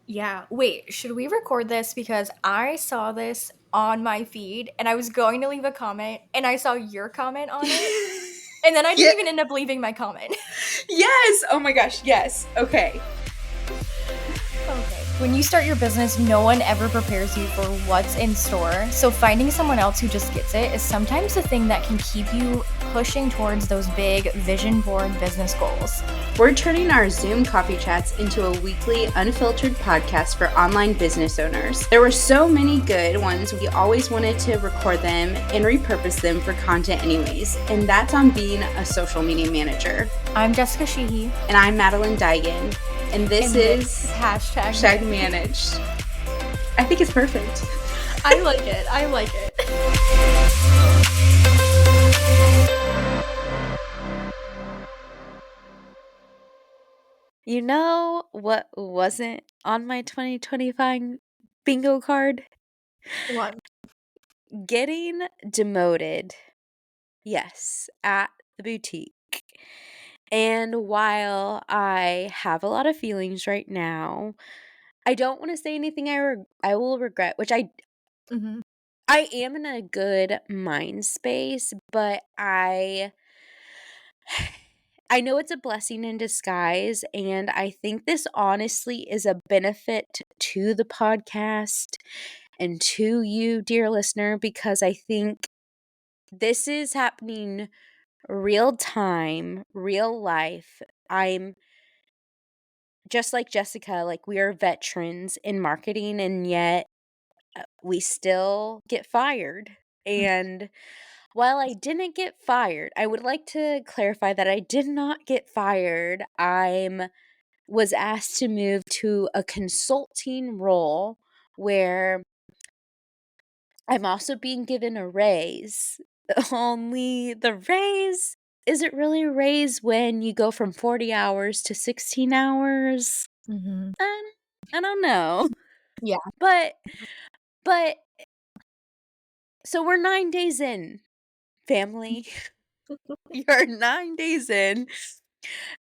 Yeah. Wait, should we record this? Because I saw this on my feed and I was going to leave a comment and I saw your comment on it. And then I Yeah. didn't even end up leaving my comment. Yes. Oh my gosh. Yes. Okay. Okay. When you start your business, no one ever prepares you for what's in store. So finding someone else who just gets it is sometimes the thing that can keep you pushing towards those big vision board business goals. We're turning our Zoom coffee chats into a weekly, unfiltered podcast for online business owners. There were so many good ones, we always wanted to record them and repurpose them for content anyways. And that's on being a social media manager. I'm Jessica Sheehy. And I'm Madeline Daigan. And this is hashtag managed. I think it's perfect. I like it. I like it. You know what wasn't on my 2025 bingo card? What? Getting demoted. Yes, at the boutique. And while I have a lot of feelings right now, I don't want to say anything I will regret, which Mhm. I am in a good mind space, but I know it's a blessing in disguise, and I think this honestly is a benefit to the podcast and to you, dear listener, because I think this is happening real time, real life. I'm just like Jessica, like we are veterans in marketing, and yet we still get fired. And while I didn't get fired, I would like to clarify that I did not get fired. I'm was asked to move to a consulting role where I'm also being given a raise. Only the raise isn't really a raise when you go from 40 hours to 16 hours. Mhm. I don't know. Yeah. But so we're 9 days in, family. You're 9 days in.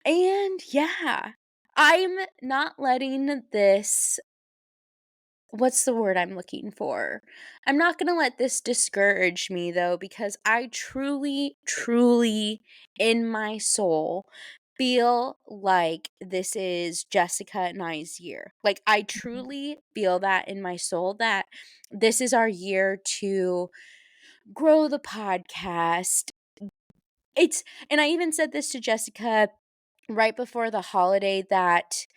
And yeah, I'm not letting this what's the word I'm looking for? I'm not going to let this discourage me though, because I truly, truly, in my soul, feel like this is Jessica and I's year. Like, I truly feel that in my soul that this is our year to grow the podcast. And I even said this to Jessica right before the holiday that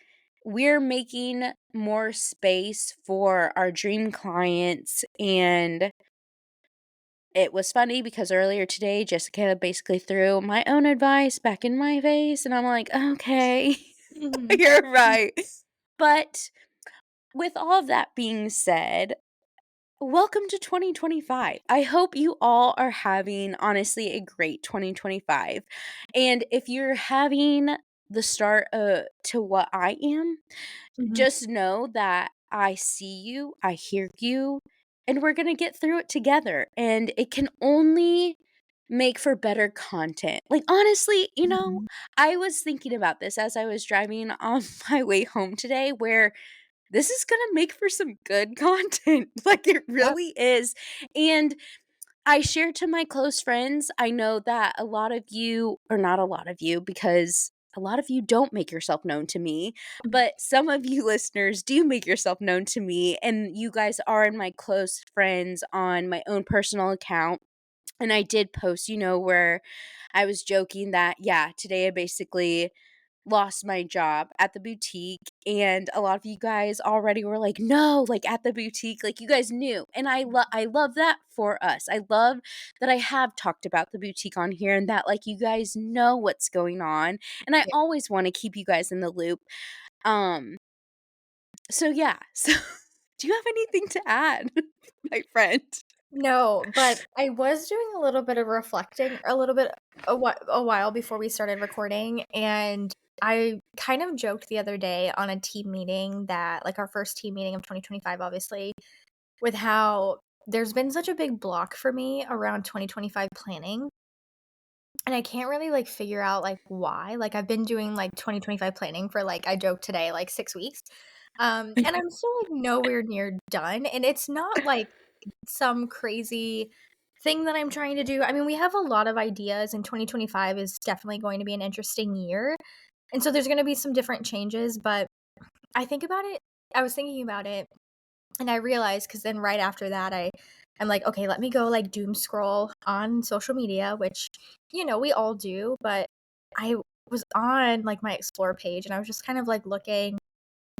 we're making more space for our dream clients. And it was funny because earlier today, Jessica basically threw my own advice back in my face. And I'm like, okay, Mhm. you're right. But with all of that being said, welcome to 2025. I hope you all are having, honestly, a great 2025. And if you're having the start to what I am, Mhm. just know that I see you, I hear you, and we're going to get through it together. And it can only make for better content. Like, honestly, Mhm. I was thinking about this as I was driving on my way home today, where this is going to make for some good content. Like, it Yep. really is. And I share to my close friends. I know that a lot of you, or not a lot of you, because a lot of you don't make yourself known to me, but some of you listeners do make yourself known to me, and you guys are in my close friends on my own personal account. And I did post, where I was joking that, yeah, today I basically lost my job at the boutique, and a lot of you guys already were like, no, like at the boutique, like you guys knew. And I love that for us. I love that I have talked about the boutique on here, and that like you guys know what's going on, and I Yeah. always want to keep you guys in the loop. um so yeah. So do you have anything to add, my friend? No, but I was doing a little bit of reflecting, a while before we started recording, and I kind of joked the other day on a team meeting that, like, our first team meeting of 2025, obviously, with how there's been such a big block for me around 2025 planning. and I can't really, like, figure out, like, why. Like, I've been doing, like, 2025 planning for, like, I joked today, like, 6 weeks. And I'm still, like, nowhere near done, and it's not, like, some crazy thing that I'm trying to do. I mean, we have a lot of ideas, and 2025 is definitely going to be an interesting year, and so there's gonna be some different changes, but I think about it I was thinking about it, and I realized because then right after that, I'm like, "Okay, let me go, like, doom scroll on social media," which, we all do, but I was on, like, my explore page, and I was just kind of, like, looking,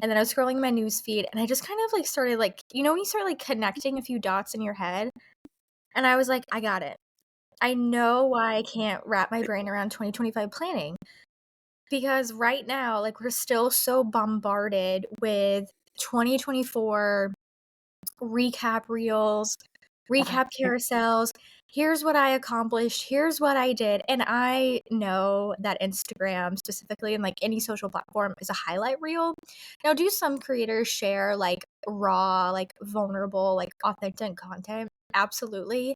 and then I was scrolling my news feed, and I just kind of, like, started, like when you start, like, connecting a few dots in your head? And I was like, "I got it. I know why I can't wrap my brain around 2025 planning." Because right now, like, we're still so bombarded with 2024 recap reels, Oh, recap yeah. carousels. Here's what I accomplished. Here's what I did. And I know that Instagram specifically and like any social platform is a highlight reel. Now, do some creators share like raw, like vulnerable, like authentic content? Absolutely.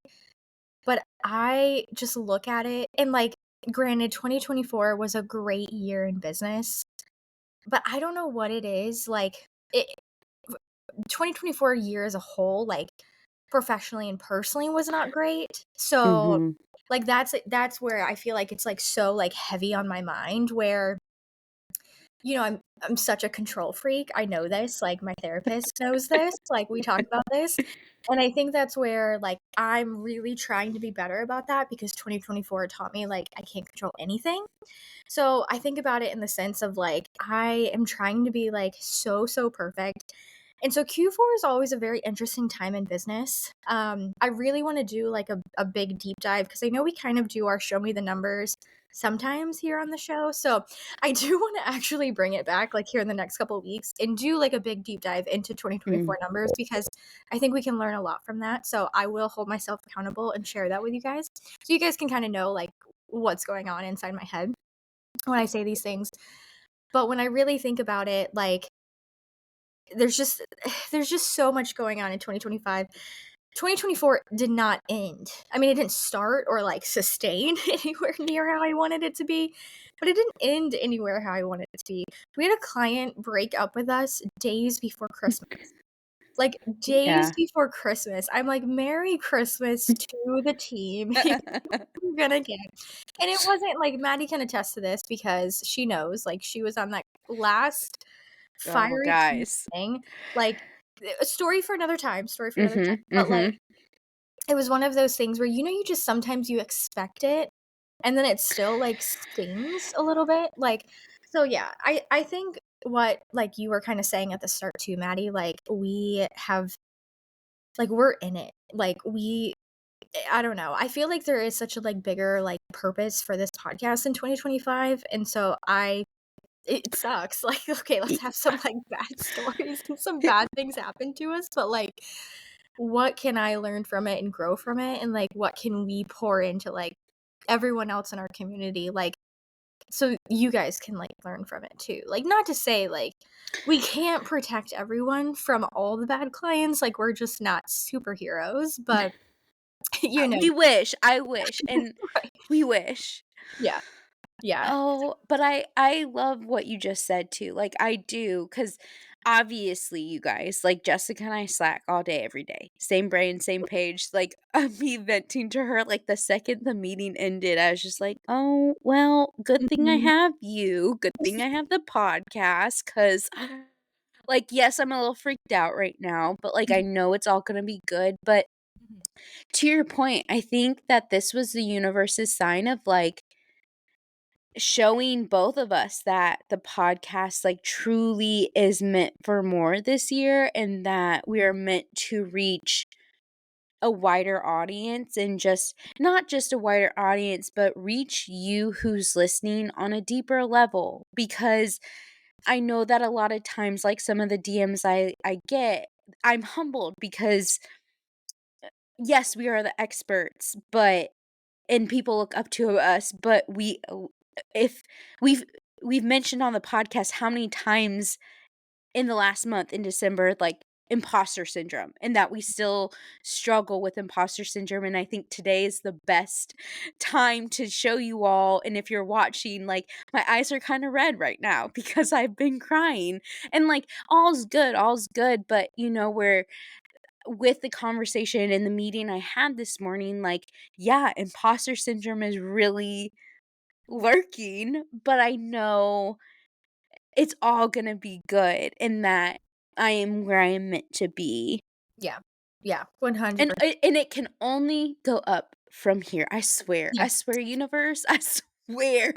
But I just look at it and like, granted, 2024 was a great year in business, but I don't know what it is. Like, it, 2024 year as a whole, like, professionally and personally was not great. So, Mhm. like, that's where I feel like it's, like, so, like, heavy on my mind where, I'm such a control freak. I know this, like, my therapist knows this, like, we talk about this, and I think that's where, like, I'm really trying to be better about that because 2024 taught me, like, I can't control anything. So, I think about it in the sense of, like, I am trying to be, like, so, so perfect. And so Q4 is always a very interesting time in business. I really wanna do, like, a big deep dive because I know we kind of do our show me the numbers sometimes here on the show, so I do wanna actually bring it back, like, here in the next couple of weeks and do, like, a big deep dive into 2024 Mm. numbers because I think we can learn a lot from that, so I will hold myself accountable and share that with you guys, so you guys can kinda know, like, what's going on inside my head when I say these things. But when I really think about it, like, there's just there's just so much going on in 2025. 2024 did not end. I mean, it didn't start or, like, sustain anywhere near how I wanted it to be, but it didn't end anywhere how I wanted it to be. We had a client break up with us days before Christmas. Like, days Yeah. before Christmas. I'm like, "Merry Christmas to the team. Here's what you're gonna get." And it wasn't like, Maddie can attest to this because she knows, like, she was on that last Oh, fiery team guys. thing. Like, a story for another time, story for another time, Mhm, but, like, mhm. it was one of those things where, you just sometimes you expect it, and then it still, like, stings a little bit, like so, yeah, I think what, like, you were kinda saying at the start too, Maddie, like, we have like, we're in it. Like, I don't know. I feel like there is such a, like, bigger, like, purpose for this podcast in 2025, and so it sucks. Like, okay, let's Y have some, like, bad stories and some bad things happen to us, but, like, what can I learn from it and grow from it, and, like, what can we pour into, like, everyone else in our community, like, so you guys can, like, learn from it too. Like, not to say, like, we can't protect everyone from all the bad clients, like, we're just not superheroes, but, you know. We wish, I wish, and Right. we wish. Yeah, yeah. Oh, but I love what you just said too, like, I do, because obviously, you guys, like, Jessica and I Slack all day, every day. Same brain, same page, like, me venting to her, like, the second the meeting ended, I was just like, "Oh, well, good thing I Mhm. have you, good thing I have the podcast, because like, yes, I'm a little freaked out right now, but, like, I know it's all gonna be good, but Mhm. to your point, I think that this was the universe's sign of, like, showing both of us that the podcast, like, truly is meant for more this year and that we are meant to reach a wider audience and just not just a wider audience, but reach you who's listening on a deeper level. Because I know that a lot of times, like, some of the DMs I get, I'm humbled because, yes, we are the experts, but and people look up to us, but if we've we've mentioned on the podcast how many times in the last month in December, like, imposter syndrome and that we still struggle with imposter syndrome. And I think today is the best time to show you all. And if you're watching, like, my eyes are kind of red right now because I've been crying. And like, all's good. But we're with the conversation and the meeting I had this morning, like, yeah, imposter syndrome is really lurking, but I know it's all gonna be good and that I am where I am meant to be. Yeah. Yeah, And 100%. it can only go up from here. I swear. I Yeah. swear, universe. I swear.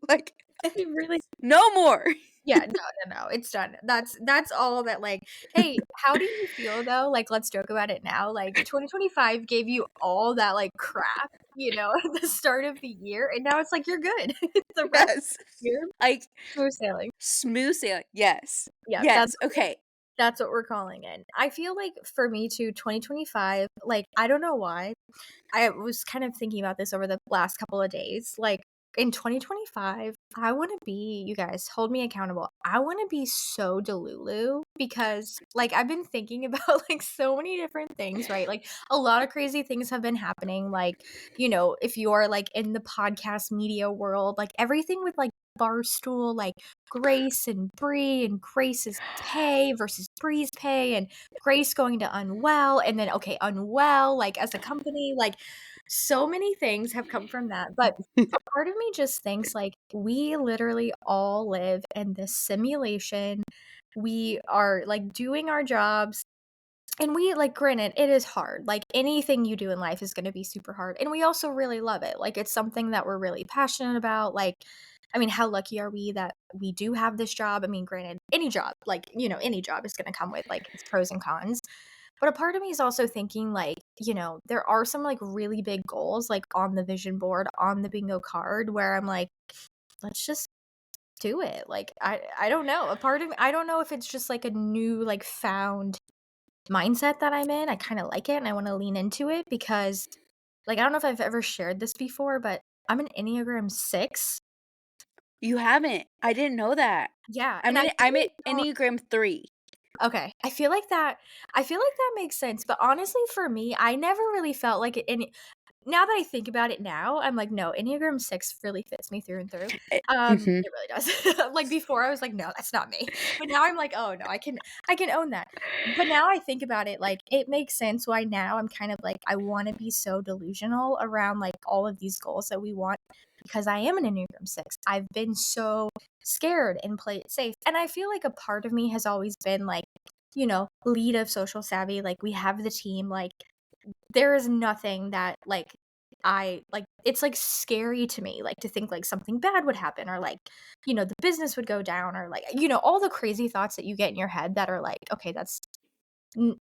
Like, It really no more. Yeah, no, it's done. That's all that, like hey, how do you feel though? Like, let's joke about it now, like, 2025 gave you all that, like, crap, at the start of the year, and now it's like, you're good. The rest of Yes. the year, Like, smooth sailing. smooth sailing. Yes. Yeah, Yes. Okay. that's what we're calling it. I feel like for me too, 2025, like, I don't know why, I was kind of thinking about this over the last couple of days. Like in 2025, I want to be, you guys hold me accountable. I want to be so Delulu because like I've been thinking about like so many different things, right? Like a lot of crazy things have been happening. Like, if you're like in the podcast media world, like everything with like Barstool, like Grace and Bree and Grace's pay versus Bree's pay and Grace going to Unwell and then okay, Unwell like as a company, like so many things have come from that. But a part of me just thinks like we literally all live in this simulation. We are like doing our jobs and we like granted it is hard. Like anything you do in life is going to be super hard. And we also really love it. Like it's something that we're really passionate about. Like I mean, how lucky are we that we do have this job? I mean, granted, any job, like, any job is going to come with like its pros and cons. But a part of me is also thinking like, there are some like really big goals like on the vision board, on the bingo card where I'm like, let's just do it. Like I don't know. A part of me, I don't know if it's just like a new like found mindset that I'm in. I kind of like it and I want to lean into it because like I don't know if I've ever shared this before, but I'm an Enneagram 6. You haven't. I didn't know that. Yeah, I'm and I in I'm at really Enneagram 3. Okay. I feel like that makes sense, but honestly for me, I never really felt like it any now that I think about it now, I'm like, "No, Enneagram 6 really fits me through and through." Mhm. It really does. Like, before I was like, "No, that's not me." But now I'm like, "Oh, no, I can own that." But now I think about it, like, it makes sense why now I'm kind of like, I wanna be so delusional around, like, all of these goals that we want because I am an Enneagram 6. I've been so scared and play it safe, and I feel like a part of me has always been, like, lead of social savvy, like, we have the team, like, there is nothing that, like, I like it's, like, scary to me, like, to think, like, something bad would happen or, like, the business would go down or, like, all the crazy thoughts that you get in your head that are like, "Okay, that's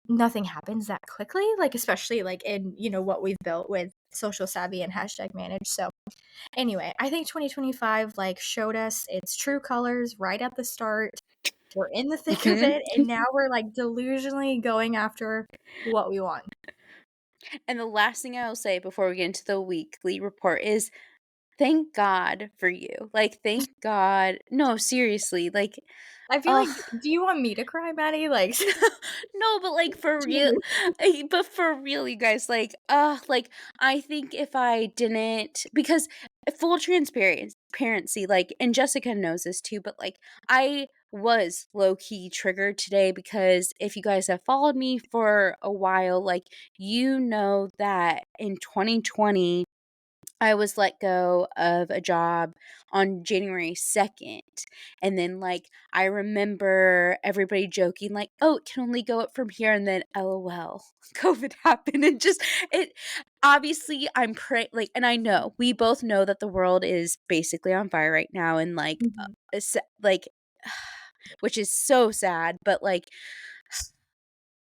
nothing happens that quickly," like, especially, like, in, what we've built with social savvy and hashtag manage, so, anyway, I think 2025, like, showed us its true colors right at the start. We're in the thick of Mhm. it, and now we're, like, delusionally going after what we want. And the last thing I will say before we get into the weekly report is thank God for you. Like, thank God. No, seriously. Like, I feel like ugh. do you want me to cry, Maddie? Like, No, but like for real, genuinely. but for real, you guys, like I think if I didn't, because full transparency, like, and Jessica knows this too, but like I was low key triggered today because if you guys have followed me for a while, like, you know that in 2020 I was let go of a job on January 2nd. And then, like, I remember everybody joking, like, oh, it can only go up from here. And then, LOL, COVID happened. And just, it obviously, like, and I know we both know that the world is basically on fire right now. And, like, Mhm. like, which is so sad. But, like,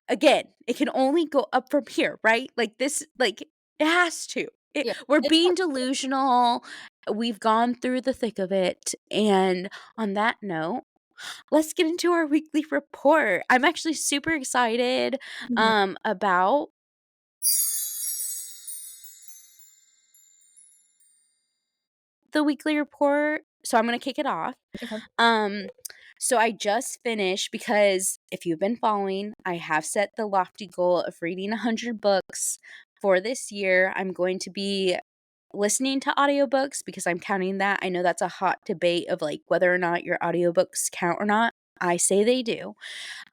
again, it can only go up from here, right? Like this, like it has to. Yeah. We're It's being delusional. We've gone through the thick of it. And on that note, let's get into our weekly report. I'm actually super excited Mhm. about the weekly report. So I'm going to kick it off. Okay. Um So I just finished because if you've been following, I have set the lofty goal of reading 100 books for this year. I'm going to be listening to audiobooks because I'm counting that. I know that's a hot debate of like whether or not your audiobooks count or not. I say they do.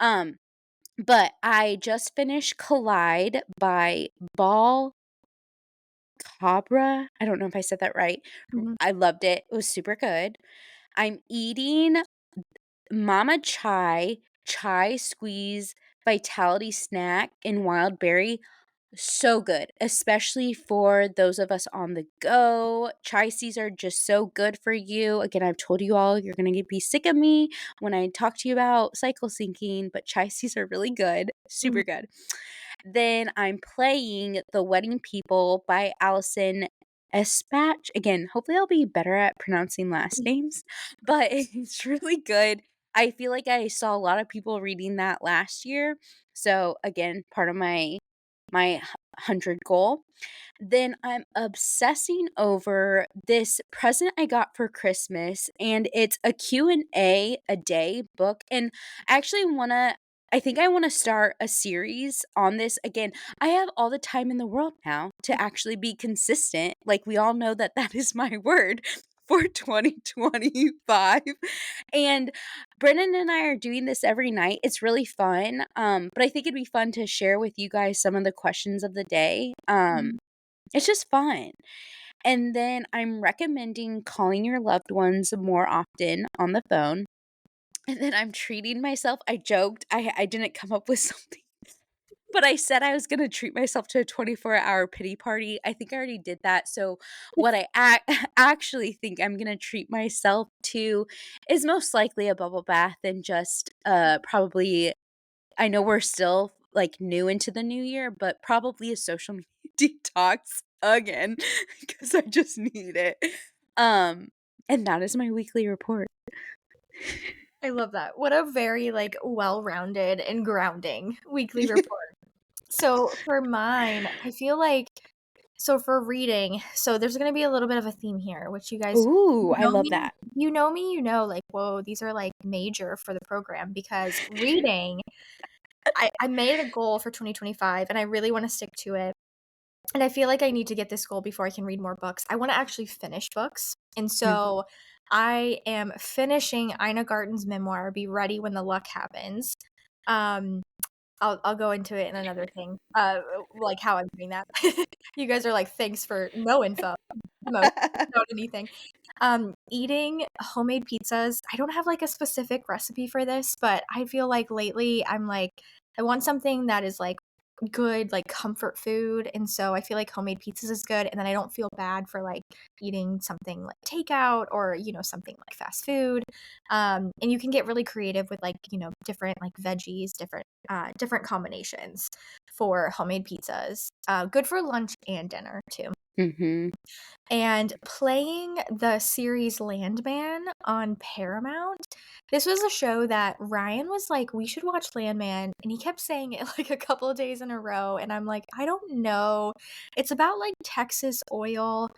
Um, but I just finished Collide by Ball Cabra. I don't know if I said that right. Mhm. I loved it. It was super good. I'm eating Mama Chai Squeeze Vitality Snack in Wild Berry. So good, especially for those of us on the go. Chai seeds are just so good for you. Again, I've told you all you're going to be sick of me when I talk to you about cycle syncing, but chai seeds are really good, Mhm. super good. Then I'm playing The Wedding People by Allison Espach. Again, hopefully I'll be better at pronouncing last names, but it's really good. I feel like I saw a lot of people reading that last year. So again, part of my 100 goal. Then I'm obsessing over this present I got for Christmas, and it's a Q&A a day book, and I actually wanna I think I wanna start a series on this. Again, I have all the time in the world now to actually be consistent, like, we all know that that is my word for 2025, and Brennan and I are doing this every night. It's really fun, but I think it'd be fun to share with you guys some of the questions of the day. Mhm. It's just fun. And then I'm recommending calling your loved ones more often on the phone. And then I'm treating myself. I joked. I didn't come up with something, but I said I was gonna treat myself to a 24-hour pity party. I think I already did that. So what I actually think I'm gonna treat myself to is most likely a bubble bath and just probably I know we're still, like, new into the new year, but probably a social media detox again because I just need it. Um, and that is my weekly report. I love that. What a very, like, well-rounded and grounding weekly report. So, for mine, I feel like so for reading, so there's gonna be a little bit of a theme here, which you guys Ooh, you I know love me that. you know, like, "Whoa, these are, like, major for the program," because reading I made a goal for 2025, and I really wanna stick to it. And I feel like I need to get this goal before I can read more books. I wanna actually finish books, and Mm. so I am finishing Ina Garten's memoir, Be Ready When the Luck Happens. Um, I'll go into it in another thing, like how I'm doing that. You guys are like, "Thanks for no info, promotion without anything." Eating homemade pizzas, I don't have, like, a specific recipe for this, but I feel like lately I'm like, I want something that is, like, good, like, comfort food, and so I feel like homemade pizzas is good, and then I don't feel bad for, like, eating something like takeout or, something like fast food. And you can get really creative with, like, different, like, veggies, different combinations for homemade pizzas. Good for lunch and dinner too. Mhm. And playing the series Landman on Paramount, this was a show that Ryan was like, "We should watch Landman," and he kept saying it, like, a couple of days in a row, and I'm like, "I don't know." It's about, like, Texas oil.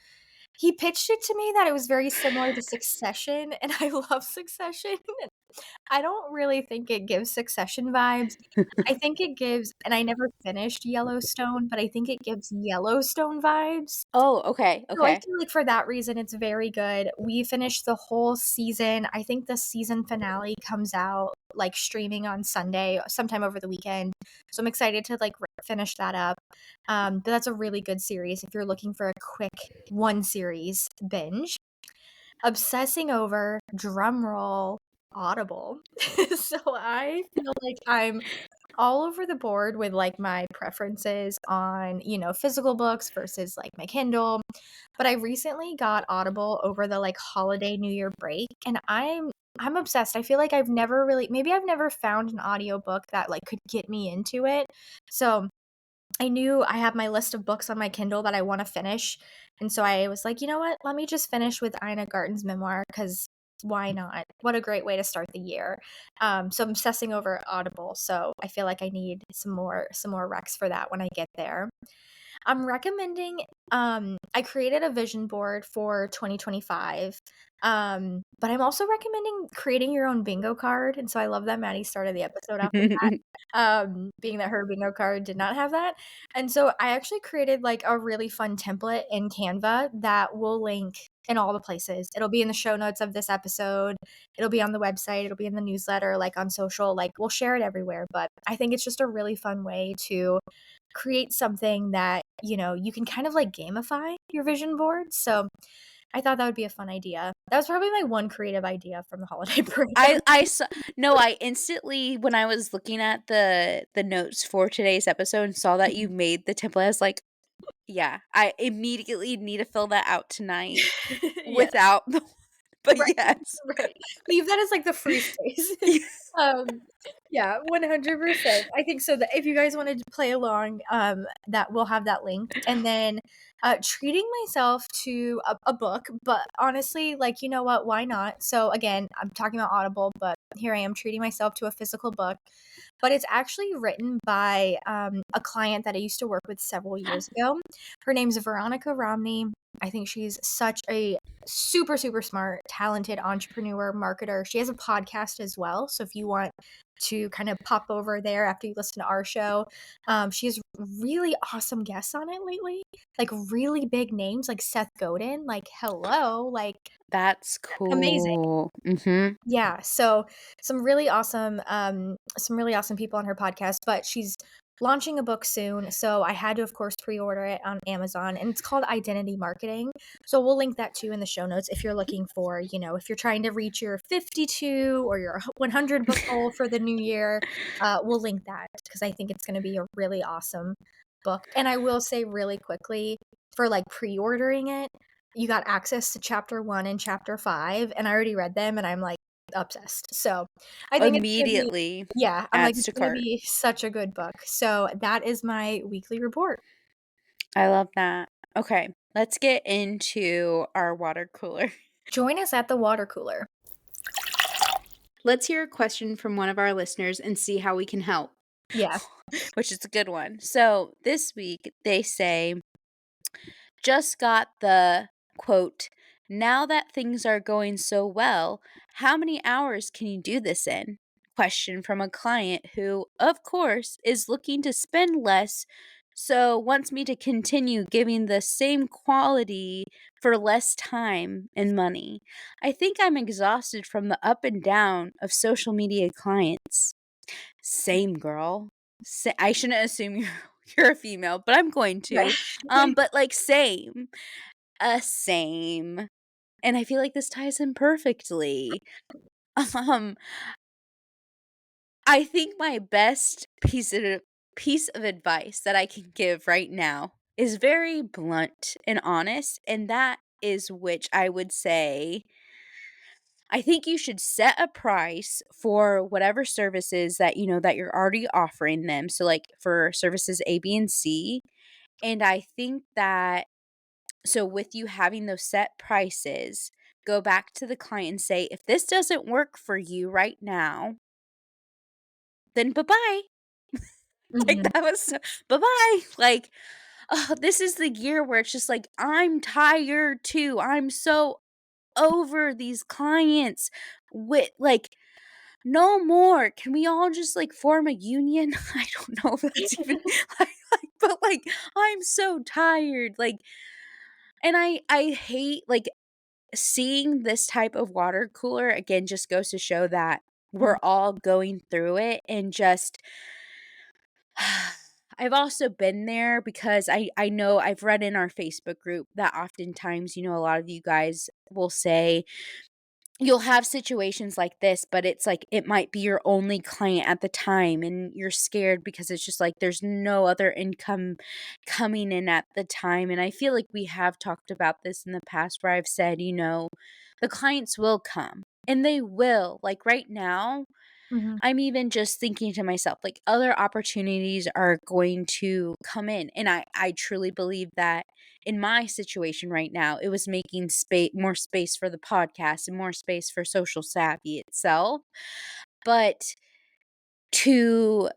He pitched it to me that it was very similar to Succession, and I love Succession. I don't really think it gives Succession vibes. I think it gives and I never finished Yellowstone, but I think it gives Yellowstone vibes. Oh, okay, So I okay. feel like for that reason, it's very good. We finished the whole season. I think the season finale comes out, like, streaming on Sunday, sometime over the weekend. So I'm excited to, like, finish that up. But that's a really good series if you're looking for a quick one series binge. Obsessing over, drum roll, Audible. So I feel like I'm all over the board with, like, my preferences on, physical books versus, like, my Kindle. But I recently got Audible over the, like, holiday New Year break, and I'm obsessed. I feel like I've never found an audiobook that, like, could get me into it. So I knew I have my list of books on my Kindle that I wanna finish, and so I was like, "You know what? Let me just finish with Ina Garten's memoir because why not? What a great way to start the year." So I'm obsessing over Audible, so I feel like I need some more recs for that when I get there. I'm recommending, I created a vision board for 2025, but I'm also recommending creating your own bingo card, and so I love that Maddie started the episode off with that, being that her bingo card did not have that, and so I actually created, like, a really fun template in Canva that will link in all the places. It'll be in the show notes of this episode, it'll be on the website, it'll be in the newsletter, like, on social, like, we'll share it everywhere, but I think it's just a really fun way to create something that, you can kind of, like, gamify your vision board, so I thought that would be a fun idea. That was probably my one creative idea from the holiday break. I saw no, I instantly when I was looking at the notes for today's episode and saw that you made the template, I was like, "Yeah, I immediately need to fill that out tonight Yeah. without the" but Right, yes. right. Leave that as, like, the free space. Yeah. Um, yeah, 100%. I think so that if you guys wanted to play along, that we'll have that linked, and then, treating myself to a book, but honestly, like, you know what, why not? So, again, I'm talking about Audible, but here I am treating myself to a physical book, but it's actually written by, a client that I used to work with several years ago. Her name's Veronica Romney. I think she's such a super, super smart, talented entrepreneur, marketer. She has a podcast as well. So if you want to kind of pop over there after you listen to our show, she has really awesome guests on it lately. Like really big names like Seth Godin. Like, hello, like That's amazing. cool. Mhm. Yeah, so some really awesome people on her podcast, but she's launching a book soon, so I had to, of course, pre-order it on Amazon, and it's called Identity Marketing. So we'll link that too in the show notes if you're looking for, if you're trying to reach your 52 or your 100 book goal for the new year, we'll link that because I think it's going to be a really awesome book. And I will say really quickly for like pre-ordering it, you got access to chapter 1 and chapter 5, and I already read them, and I'm, like, obsessed. So, I think it's gonna be Immediately yeah, I'm like, adds it's to gonna cart. be such a good book. So, that is my weekly report. I love that. Okay, let's get into our water cooler. Join us at the water cooler. Let's hear a question from one of our listeners and see how we can help. Yeah. Which is a good one. So, this week they say just got the quote, now that things are going so well, how many hours can you do this in? Question from a client who, of course, is looking to spend less, so wants me to continue giving the same quality for less time and money. I think I'm exhausted from the up and down of social media clients. Same girl. I shouldn't assume you're a female, but I'm going Right. to. But like same, same. And I feel like this ties in perfectly. Um, I think my best piece of advice that I can give right now is very blunt and honest, and that is which I would say I think you should set a price for whatever services that you know that you're already offering them. So like for services A, B, and C. And I think that so with you having those set prices, go back to the client and say, if this doesn't work for you right now, then bye-bye. Like Mhm. that was bye-bye. Like, oh, this is the year where it's just like, I'm tired too. I'm so over these clients with like no more. Can we all just like form a union? I don't know if that's even but like I'm so tired. Like and I hate like seeing this type of water cooler again just goes to show that Mhm. we're all going through it and just I've also been there because I know I've read in our Facebook group that oftentimes, a lot of you guys will say you'll have situations like this, but it's like it might be your only client at the time and you're scared because it's just like there's no other income coming in at the time. And I feel like we have talked about this in the past where I've said, the clients will come and they will. Like right now, Mhm. I'm even just thinking to myself, like other opportunities are going to come in. And I truly believe that in my situation right now, it was making space more space for the podcast and more space for social savvy itself. But to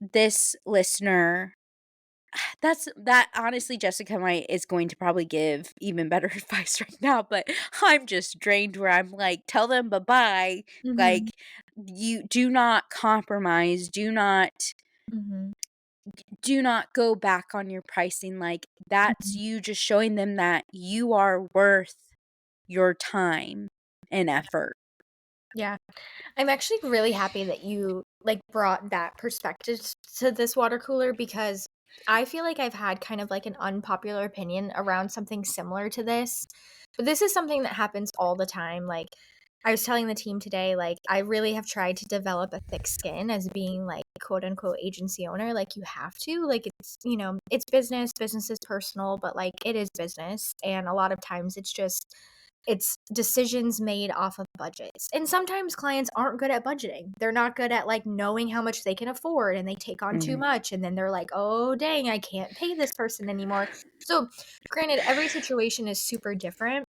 this listener, that honestly, Jessica might is going to probably give even better advice right now, but I'm just drained where I'm like, "Tell them bye-bye." Mhm, Like, you do not compromise, mhm, do not go back on your pricing, like, that's mhm. you just showing them that you are worth your time and effort. Yeah. I'm actually really happy that you, like, brought that perspective to this water cooler because I feel like I've had kind of, like, an unpopular opinion around something similar to this, but this is something that happens all the time, like, I was telling the team today, like, I really have tried to develop a thick skin as being, like, quote, unquote, "agency owner," like, you have to, like, it's, it's business is personal, but, like, it is business, and a lot of times it's decisions made off of budgets. And sometimes clients aren't good at budgeting. They're not good at like knowing how much they can afford and they take on too Mhm. much and then they're like, "Oh, dang, I can't pay this person anymore." So, granted, every situation is super different,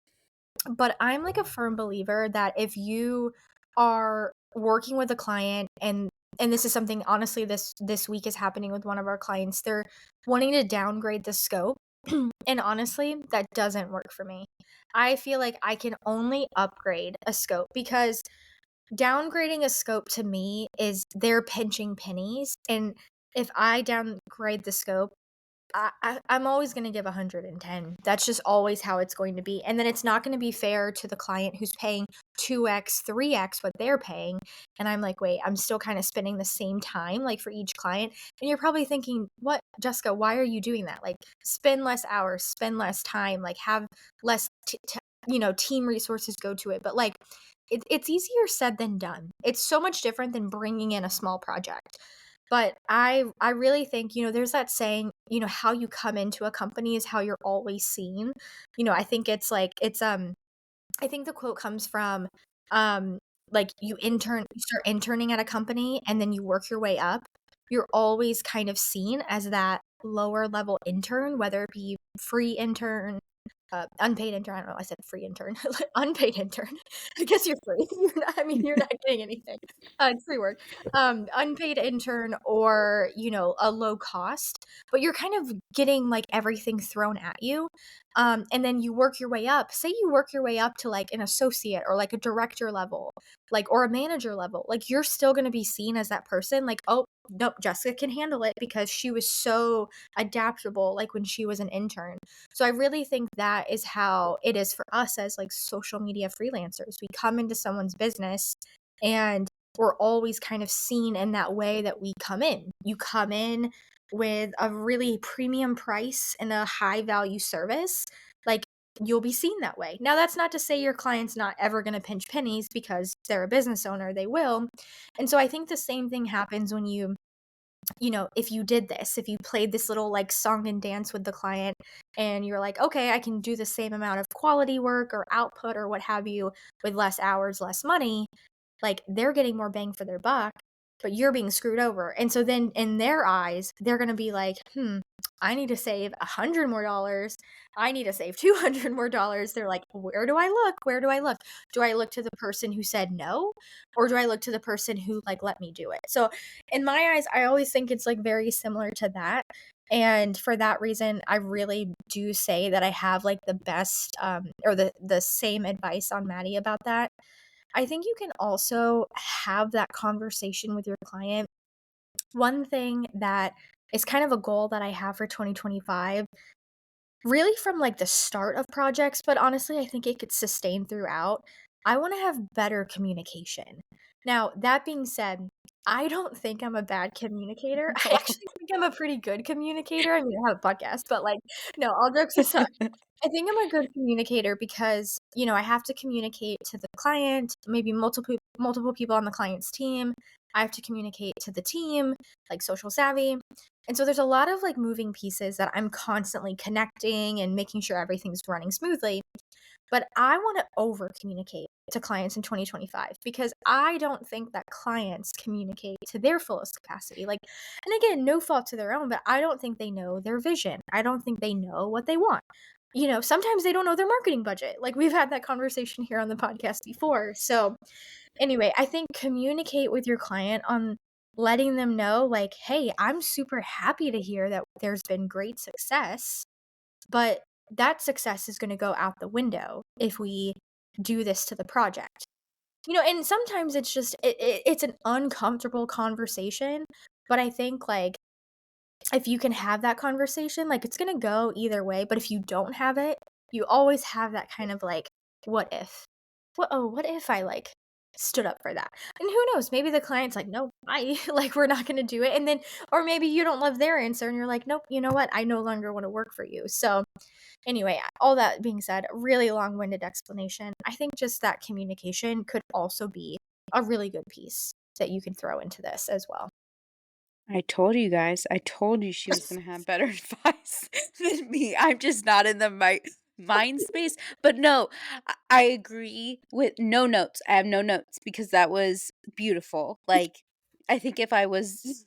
but I'm like a firm believer that if you are working with a client and this is something honestly this week is happening with one of our clients. They're wanting to downgrade the scope. And honestly, that doesn't work for me. I feel like I can only upgrade a scope because downgrading a scope to me is they're pinching pennies. And if I downgrade the scope, I'm always gonna give 110. That's just always how it's going to be, and then it's not gonna be fair to the client who's paying 2x, 3x what they're paying, and I'm like, "Wait, I'm still kinda spending the same time, like, for each client," and you're probably thinking, "What, Jessica, why are you doing that? Like, spend less hours, spend less time, like, have less team resources go to it," but, like, it's easier said than done. It's so much different than bringing in a small project. But I really think, there's that saying, how you come into a company is how you're always seen. I think it's like I think the quote comes from um like you start interning at a company and then you work your way up. You're always kind of seen as that lower level intern, whether it be free intern, unpaid intern. I don't know. I said free intern, unpaid intern. I guess you're free. I mean, you're not getting anything. It's free work. Unpaid intern or a low cost, but you're kind of getting like everything thrown at you. And then you work your way up. Say you work your way up to like an associate or like a director level, like or a manager level. Like you're still going to be seen as that person. Like, oh, nope, Jessica can handle it because she was so adaptable. Like when she was an intern. So I really think that is how it is for us as like social media freelancers. We come into someone's business and we're always kind of seen in that way that we come in. You come in with a really premium price and a high value service, like you'll be seen that way. Now that's not to say your client's not ever going to pinch pennies because they're a business owner, they will. And so I think the same thing happens when if you did this, if you played this little like song and dance with the client and you're like, okay, I can do the same amount of quality work or output or what have you with less hours, less money, like they're getting more bang for their buck, but you're being screwed over. And so then in their eyes, they're going to be like, I need to save $100 more. I need to save $200 more. They're like, where do I look? Where do I look? Do I look to the person who said no? Or do I look to the person who like let me do it? So in my eyes, I always think it's like very similar to that. And for that reason, I really do say that I have like the best or the same advice on Maddie about that. I think you can also have that conversation with your client. One thing that is kind of a goal that I have for 2025, really from like the start of projects, but honestly, I think it could sustain throughout. I want to have better communication. Now, that being said, I don't think I'm a bad communicator. I actually think I'm a pretty good communicator. I mean, I have a podcast, but like, no, all jokes aside, I think I'm a good communicator because, I have to communicate to the client, maybe multiple people on the client's team. I have to communicate to the team, like social savvy. And so there's a lot of like moving pieces that I'm constantly connecting and making sure everything's running smoothly. But I want to over communicate to clients in 2025 because I don't think that clients communicate to their fullest capacity. Like, and again, no fault to their own, but I don't think they know their vision. I don't think they know what they want. Sometimes they don't know their marketing budget. Like, we've had that conversation here on the podcast before. So, anyway, I think communicate with your client on letting them know, like, "Hey, I'm super happy to hear that there's been great success, but that success is gonna go out the window if we do this to the project." And sometimes it's just it's an uncomfortable conversation, but I think, like, if you can have that conversation, like, it's gonna go either way, but if you don't have it, you always have that kind of, like, "What if? What if I, like, stood up for that?" And who knows, maybe the client's like, "No, bye, like, we're not gonna do it," and then or maybe you don't love their answer and you're like, "Nope, you know what? I no longer wanna work for you." So, anyway, all that being said, really long-winded explanation. I think just that communication could also be a really good piece that you can throw into this as well. I told you guys. I told you she was gonna have better advice than me. I'm just not in the mind space. But no, I agree with no notes. I have no notes because that was beautiful. Like, I think if I was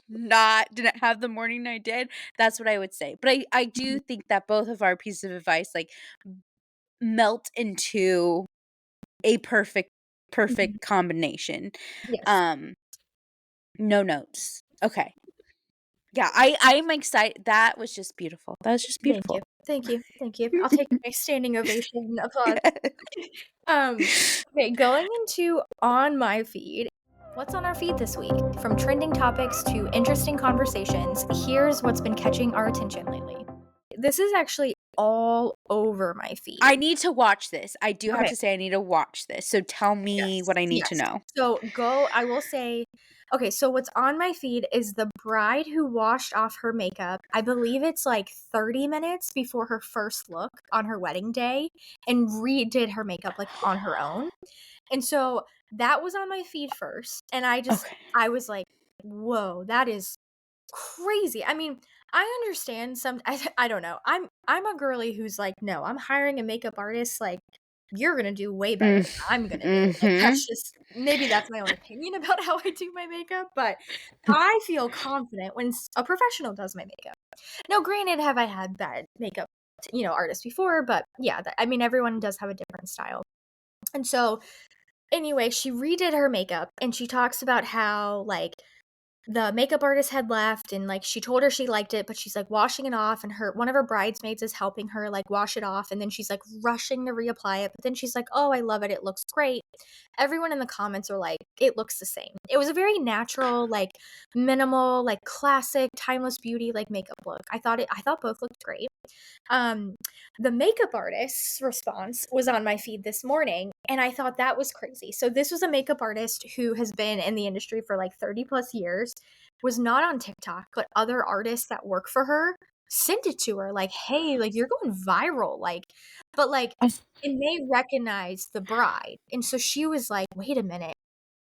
not didn't have the morning I did, that's what I would say. But I do think that both of our pieces of advice like melt into a Mhm. perfect combination. Yes. Um, no notes. Okay. Yeah, I'm excited. That was just beautiful. That was just Thank you. beautiful. Thank you. Thank you. I'll take my standing ovation applause. Um, okay, going into on my feed, what's on our feed this week? From trending topics to interesting conversations, here's what's been catching our attention lately. This is actually all over my feed. I need to watch this. I do have Okay. to say I need to watch this. So tell me Yes, what I need to yes. know. So go I will say okay, so what's on my feed is the bride who washed off her makeup. I believe it's like 30 minutes before her first look on her wedding day and redid her makeup like on her own. And so that was on my feed first, and Okay. I was like, "Whoa, that is crazy." I mean, I understand some I don't know. I'm a girly who's like, "No, I'm hiring a makeup artist, like, you're gonna do way better Mm, than I'm gonna do." Like, mhm. that's just maybe that's my own opinion about how I do my makeup, but I feel confident when a professional does my makeup. Now, granted, have I had bad makeup, artists before, but yeah, I mean, everyone does have a different style. And so, anyway, she redid her makeup and she talks about how, like, the makeup artist had left and, like, she told her she liked it, but she's, like, washing it off and her one of her bridesmaids is helping her, like, wash it off, and then she's, like, rushing to reapply it, but then she's like, "Oh, I love it, it looks great." Everyone in the comments are like, "It looks the same." It was a very natural, like, minimal, like, classic, timeless beauty, like, makeup look. I thought both looked great. Um, the makeup artist's response was on my feed this morning, and I thought that was crazy. So this was a makeup artist who has been in the industry for like 30 plus years, was not on TikTok, but other artists that work for her sent it to her like, "Hey, like you're going viral." But like and they recognized the bride. And so she was like, "Wait a minute.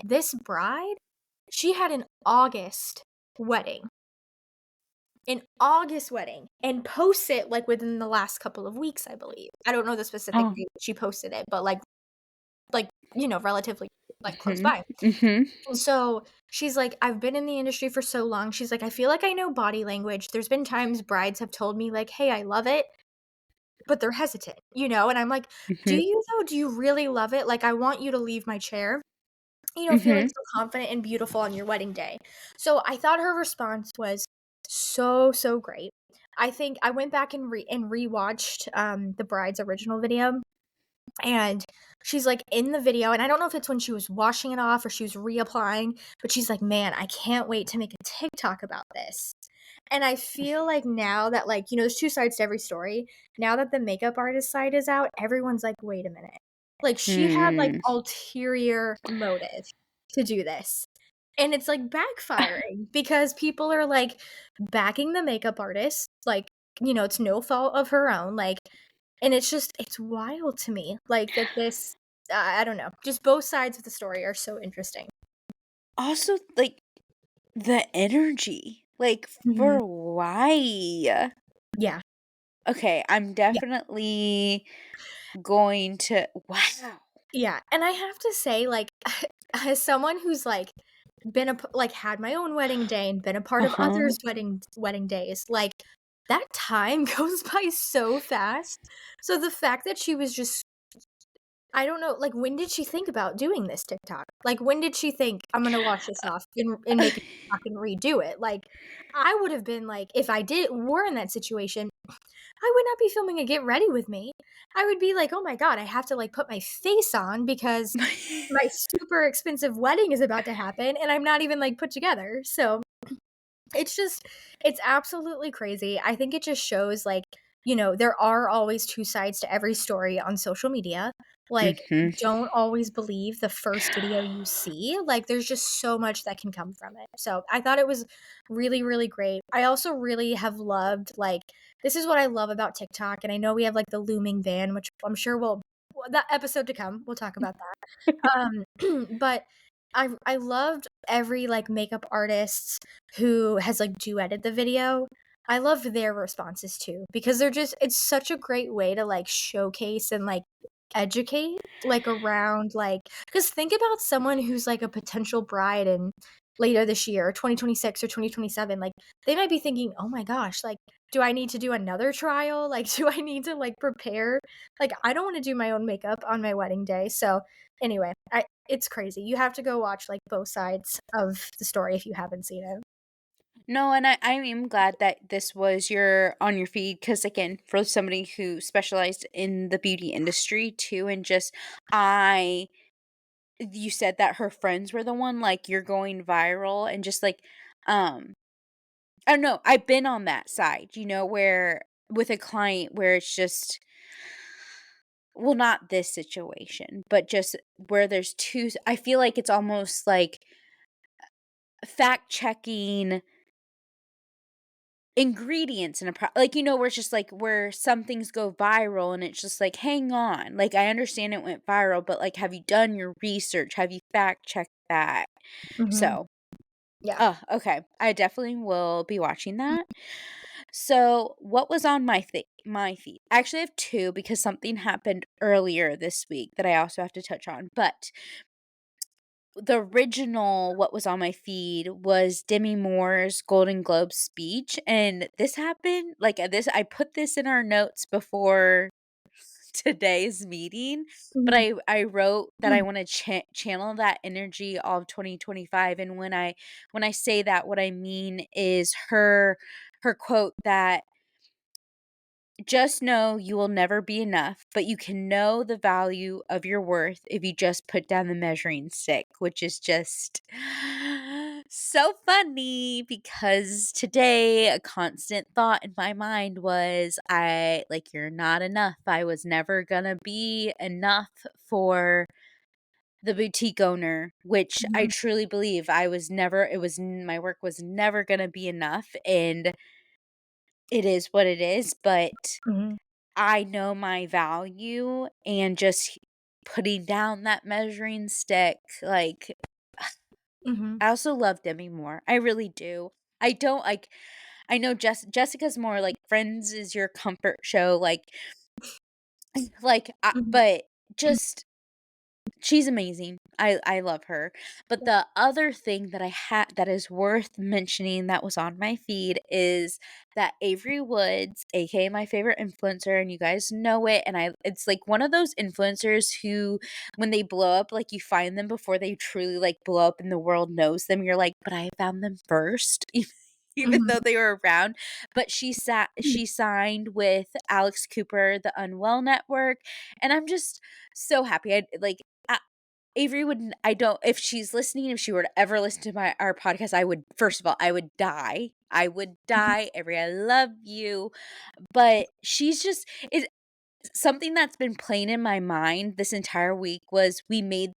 This bride, she had wedding an August wedding and posts it, like, within the last couple of weeks, I believe. I don't know the specific Oh. date she posted it, but, relatively, like, close Mhm. by. Mhm. And so, she's like, "I've been in the industry for so long." She's like, "I feel like I know body language. There's been times brides have told me, like, 'Hey, I love it,' but they're hesitant," And I'm like, "Do Mhm. you though? Do you really love it? Like, I want you to leave my chair, feeling Mhm. so confident and beautiful on your wedding day." So I thought her response was so, so great. I think I went back and rewatched the bride's original video, and she's like in the video, and I don't know if it's when she was washing it off or she was reapplying, but she's like, "Man, I can't wait to make a TikTok about this." And I feel like now that, like, there's two sides to every story. Now that the makeup artist side is out, everyone's like, "Wait a minute." Like, she had, like, Mm. ulterior motive to do this. And it's, like, backfiring because people are, like, backing the makeup artist, like, it's no fault of her own, like, and it's wild to me, like, that this I don't know, just both sides of the story are so interesting. Also, like, the energy. Like, Mhm. for why? Yeah, Okay, I'm yeah, definitely going to wow. yeah, and I have to say, like, as someone who's, like, been had my own wedding day and been a part of Uh-huh. others' wedding days, like, that time goes by so fast. So the fact that she was just I don't know, like, when did she think about doing this TikTok? Like, when did she think, "I'm gonna wash this off and make a TikTok and redo it?" Like, I would have been like, if I did were in that situation, I would not be filming a get ready with me. I would be like, "Oh my god, I have to, like, put my face on because my super expensive wedding is about to happen, and I'm not even, like, put together." So it's just it's absolutely crazy. I think it just shows, like, there are always 2 sides to every story on social media. Like, Mhm. don't always believe the first video you see. Like, there's just so much that can come from it. So, I thought it was really, really great. I also really have loved, like this is what I love about TikTok, and I know we have, like, the looming ban, which I'm sure that episode to come, we'll talk about that. But I loved every, like, makeup artist who has, like, duetted the video. I loved their responses too because it's such a great way to, like, showcase and, like, educate, like, around, like because think about someone who's, like, a potential bride in later this year, 2026 or 2027, like, they might be thinking, "Oh my gosh, like, do I need to do another trial? Like, do I need to, like, prepare? Like, I don't wanna do my own makeup on my wedding day." So, anyway, it's crazy. You have to go watch, like, both sides of the story if you haven't seen it. No, and I am glad that this was your on your feed because again, for somebody who specialized in the beauty industry too, and just I you said that her friends were the one, like, you're going viral and just, like, um I don't know, I've been on that side, where with a client where it's just well, not this situation, but just where there's 2 I feel like it's almost like fact checking ingredients in a like, where it's just, like, where some things go viral and it's just like, "Hang on." Like, I understand it went viral, but, like, have you done your research? Have you fact checked that? Mhm. So Yeah. oh, okay. I definitely will be watching that. So, what was on my feed? I actually have 2 because something happened earlier this week that I also have to touch on. But the original what was on my feed was Demi Moore's Golden Globe speech, and this happened like this I put this in our notes before today's meeting, but Mhm. I wrote that I wanna channel that energy all of 2025, and when I say that, what I mean is her quote that, "Just know you will never be enough, but you can know the value of your worth if you just put down the measuring stick," which is just so funny because today a constant thought in my mind was you're not enough. I was never gonna be enough for the boutique owner, which I Mhm. truly believe I was never my work was never gonna be enough, and it is what it is, but Mhm. I know my value and just putting down that measuring stick, like, Mhm. I also love Demi Moore, I really do. I don't like I know Jessica's more like Friends is your comfort show, Mhm. but just she's amazing. I love her. But Yeah. the other thing that I had that is worth mentioning that was on my feed is that Avery Woods, aka my favorite influencer, and you guys know it, and I it's like one of those influencers who when they blow up, like you find them before they truly like blow up and the world knows them. You're like, but I found them first. Even Mhm. though they were around, but she signed with Alex Cooper, the Unwell Network, and I'm just so happy. Avery wouldn't I don't if she's listening, if she were to ever listen to our podcast, I would first of all, I would die. I would die. Avery, I love you. But she's just is something that's been playing in my mind this entire week was we made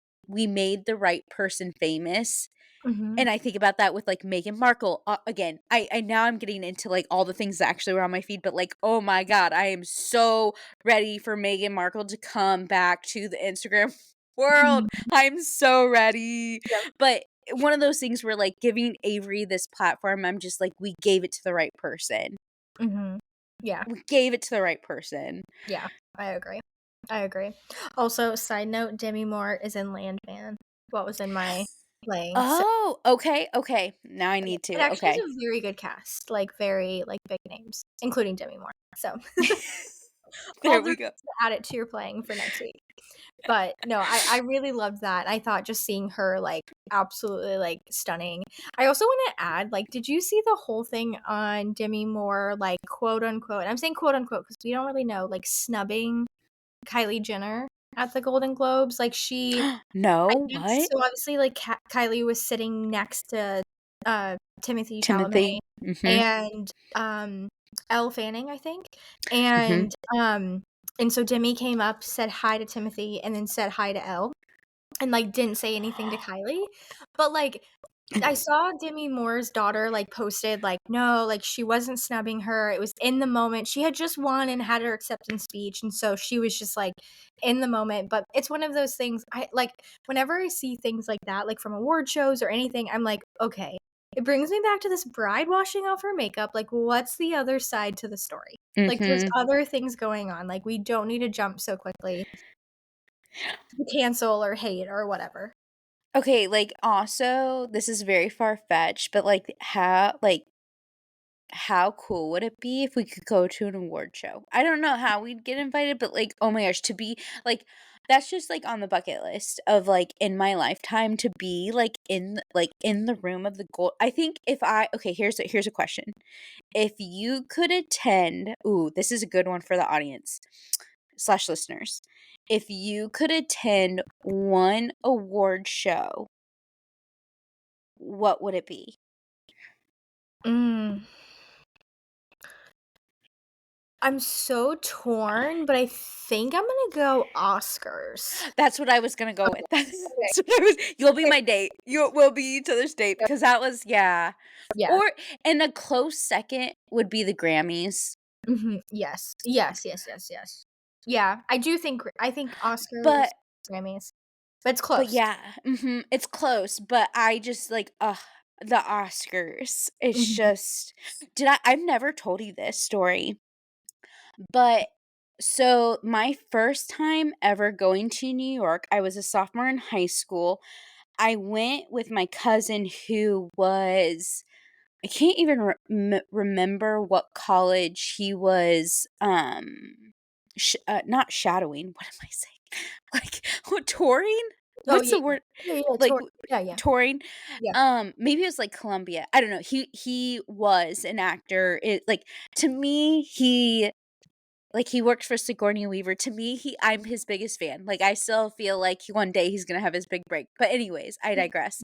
the right person famous, Mhm. and I think about that with, like, Meghan Markle, again, I now I'm getting into, like, all the things that actually were on my feed, but, like, oh my god, I am so ready for Meghan Markle to come back to the Instagram world. Mhm. I'm so ready. Yep. But one of those things where, like, giving Avery this platform, I'm just like, "We gave it to the right person. Mhm. Yeah. We gave it to the right person." Yeah. I agree. I agree. Also, side note, Demi Moore is in Landman. What was in my playing, so Oh, okay, okay. Now I yeah. need It to, actually has okay. a very good cast, like, very, like, big names, including Demi Moore, so There I'll we just go. add it to your playing for next week. But no, I really loved that. I thought just seeing her, like, absolutely, like, stunning. I also wanna add, like, did you see the whole thing on Demi Moore, like, quote, unquote, I'm saying quote, unquote because we don't really know, like, snubbing Kylie Jenner at the Golden Globes? Like, I No, guess what? so obviously, like, Kylie was sitting next to, Timothée Chalamet Timothy? Mhm, and, Elle Fanning, I think, mhm. and so Demi came up, said hi to Timothy, and then said hi to Elle, and, like, didn't say anything to Kylie, but, like, I saw Demi Moore's daughter, like, posted, like, "No, like, she wasn't snubbing her, it was in the moment." She had just won and had her acceptance speech, and so she was just, like, in the moment, but it's one of those things whenever I see things like that, like, from award shows or anything, I'm like, "Okay." It brings me back to this bride washing off her makeup, like, what's the other side to the story? Like, there's Mhm. other things going on, like, we don't need to jump so quickly to cancel or hate or whatever. Okay, like, also, this is very far-fetched, but, how cool would it be if we could go to an award show? I don't know how we'd get invited, but, like, oh my gosh, to be like, that's just, like, on the bucket list of, like, in my lifetime to be, in the room of the gold. I think if I okay, here's a question. If you could attend ooh, this is a good one for the audience slash listeners. If you could attend one award show, what would it be? Mm. I'm so torn, but I think I'm gonna go Oscars. That's what I was gonna go Okay, with. okay, That's what I was you'll be okay, my date. You will be each other's date yep, because that was yeah. yeah, Or and a close second would be the Grammys. mhm, yes, yes, yes, yes, yes. Yeah, I think Oscars, But Grammys, but it's but close. yeah, it's close, but I just like, ugh, the Oscars. It's Mhm, just I've never told you this story, but so my first time ever going to New York, I was a sophomore in high school. I went with my cousin who was I can't even remember what college he was, not shadowing, what am I saying? Like, what, touring? oh, What's yeah, the word? yeah, yeah, Like, yeah, yeah, touring? yeah, Maybe it was, like, Columbia, I don't know, he was an actor, to me, he worked for Sigourney Weaver, to me, I'm his biggest fan, like, I still feel like one day he's gonna have his big break, but anyways, I digress.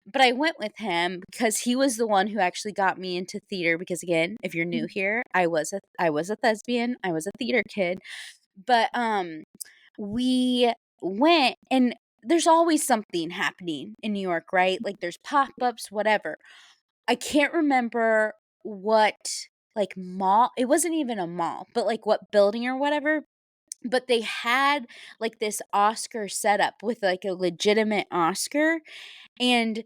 But I went with him because he was the one who actually got me into theater because, again, if you're new mhm, here, I was a thespian, I was a theater kid, but, we went and there's always something happening in New York, right? Like, there's pop-ups, whatever. I can't remember what, like, mall it wasn't even a mall, but, like, what building or whatever, but they had, like, this Oscar setup with, like, a legitimate Oscar, and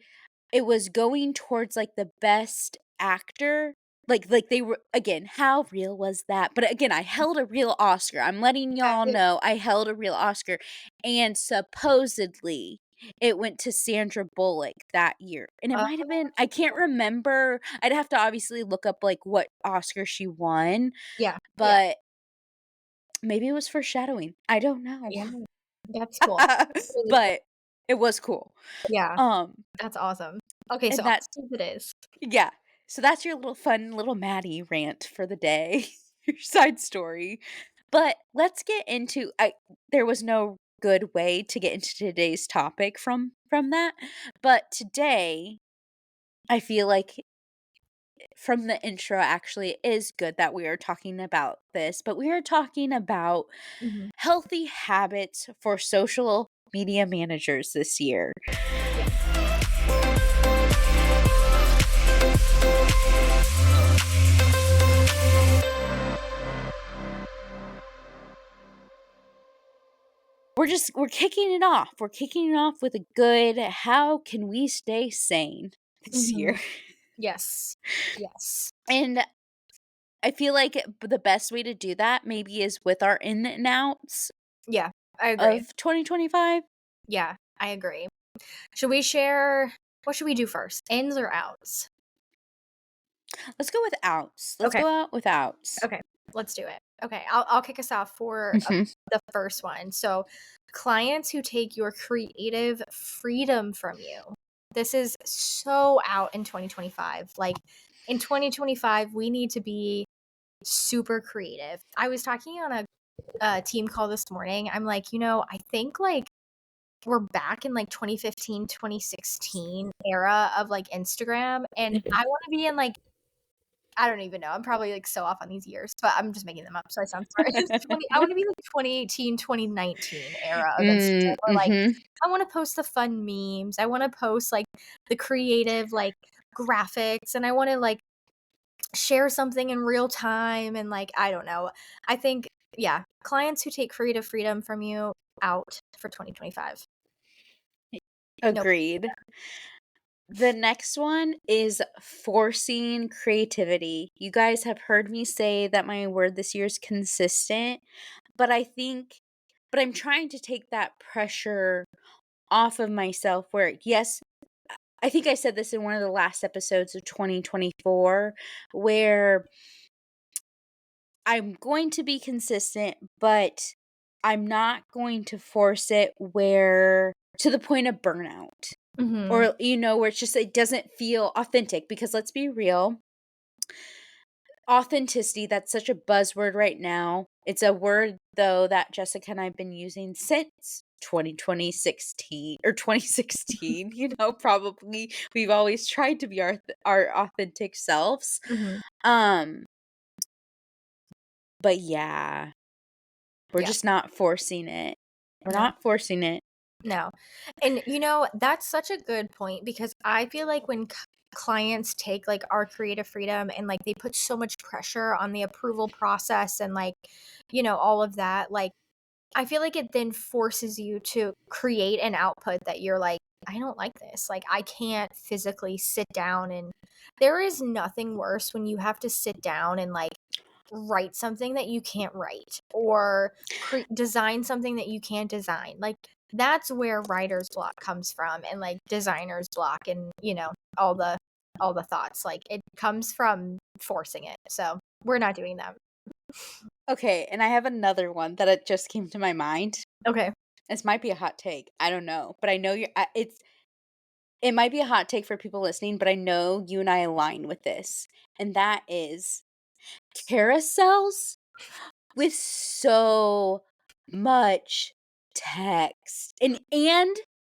it was going towards, like, the best actor. They were again, how real was that? But again, I held a real Oscar. I'm letting yeah, y'all yeah, know I held a real Oscar, and supposedly, it went to Sandra Bullock that year, and it might have been I can't remember. I'd have to obviously look up, like, what Oscar she won, yeah, yeah, but maybe it was foreshadowing. I don't know. yeah, that's cool. That's really cool. But it was cool. Yeah, Um, that's awesome. Okay, so and that Oscars it is. Yeah. So that's your little fun little Maddie rant for the day, your side story. But let's get into I there was no good way to get into today's topic from that. But today, I feel like from the intro actually it is good that we are talking about this, but we are talking about Mhm, healthy habits for social media managers this year. yeah, We're kicking it off. We're kicking it off with a good how can we stay sane this year? mhm, yes, yes, And I feel like the best way to do that maybe is with our in and outs yeah, I agree. of 2025. Yeah, I agree. Should we share what should we do first? Ins or outs? Let's go with outs. Let's Okay, go out with outs. okay, let's do it. Okay, I'll kick us off for, Mhm. the first one. So, clients who take your creative freedom from you. This is so out in 2025. Like, in 2025, we need to be super creative. I was talking on a team call this morning. I'm like, I think, like, we're back in, like, 2015, 2016 era of, like, Instagram, and I wanna be in, like, I don't even know. I'm probably, like, so off on these years, but I'm just making them up so I sound smart. I wanna be, like, 2018, 2019 era of Instagram Mm, where, like, mhm. I wanna post the fun memes, I wanna post, like, the creative, like, graphics, and I wanna, like, share something in real time and, like, I don't know. I think, yeah, clients who take creative freedom from you, out for 2025. Nope. Agreed. The next one is forcing creativity. You guys have heard me say that my word this year is consistent, but I'm trying to take that pressure off of myself where, yes, I think I said this in one of the last episodes of 2024, where I'm going to be consistent, but I'm not going to force it where to the point of burnout. Mhm. Or, where it's just it doesn't feel authentic because let's be real, authenticity, that's such a buzzword right now. It's a word though that Jessica and I've been using since 2016 or 2016, probably we've always tried to be our authentic selves. Mhm. Um, but yeah, we're Yeah. just not forcing it. We're No. not forcing it. No. And, that's such a good point because I feel like when clients take, like, our creative freedom and, like, they put so much pressure on the approval process and, like, all of that, like, I feel like it then forces you to create an output that you're like, "I don't like this." Like, I can't physically sit down and there is nothing worse when you have to sit down and, like, write something that you can't write or design something that you can't design. Like, that's where writer's block comes from and, like, designer's block and, all the thoughts. Like, it comes from forcing it. So, we're not doing that. Okay, and I have another one that it just came to my mind. Okay. This might be a hot take. I don't know, but I know it might be a hot take for people listening, but I know you and I align with this. And that is carousels with so much text and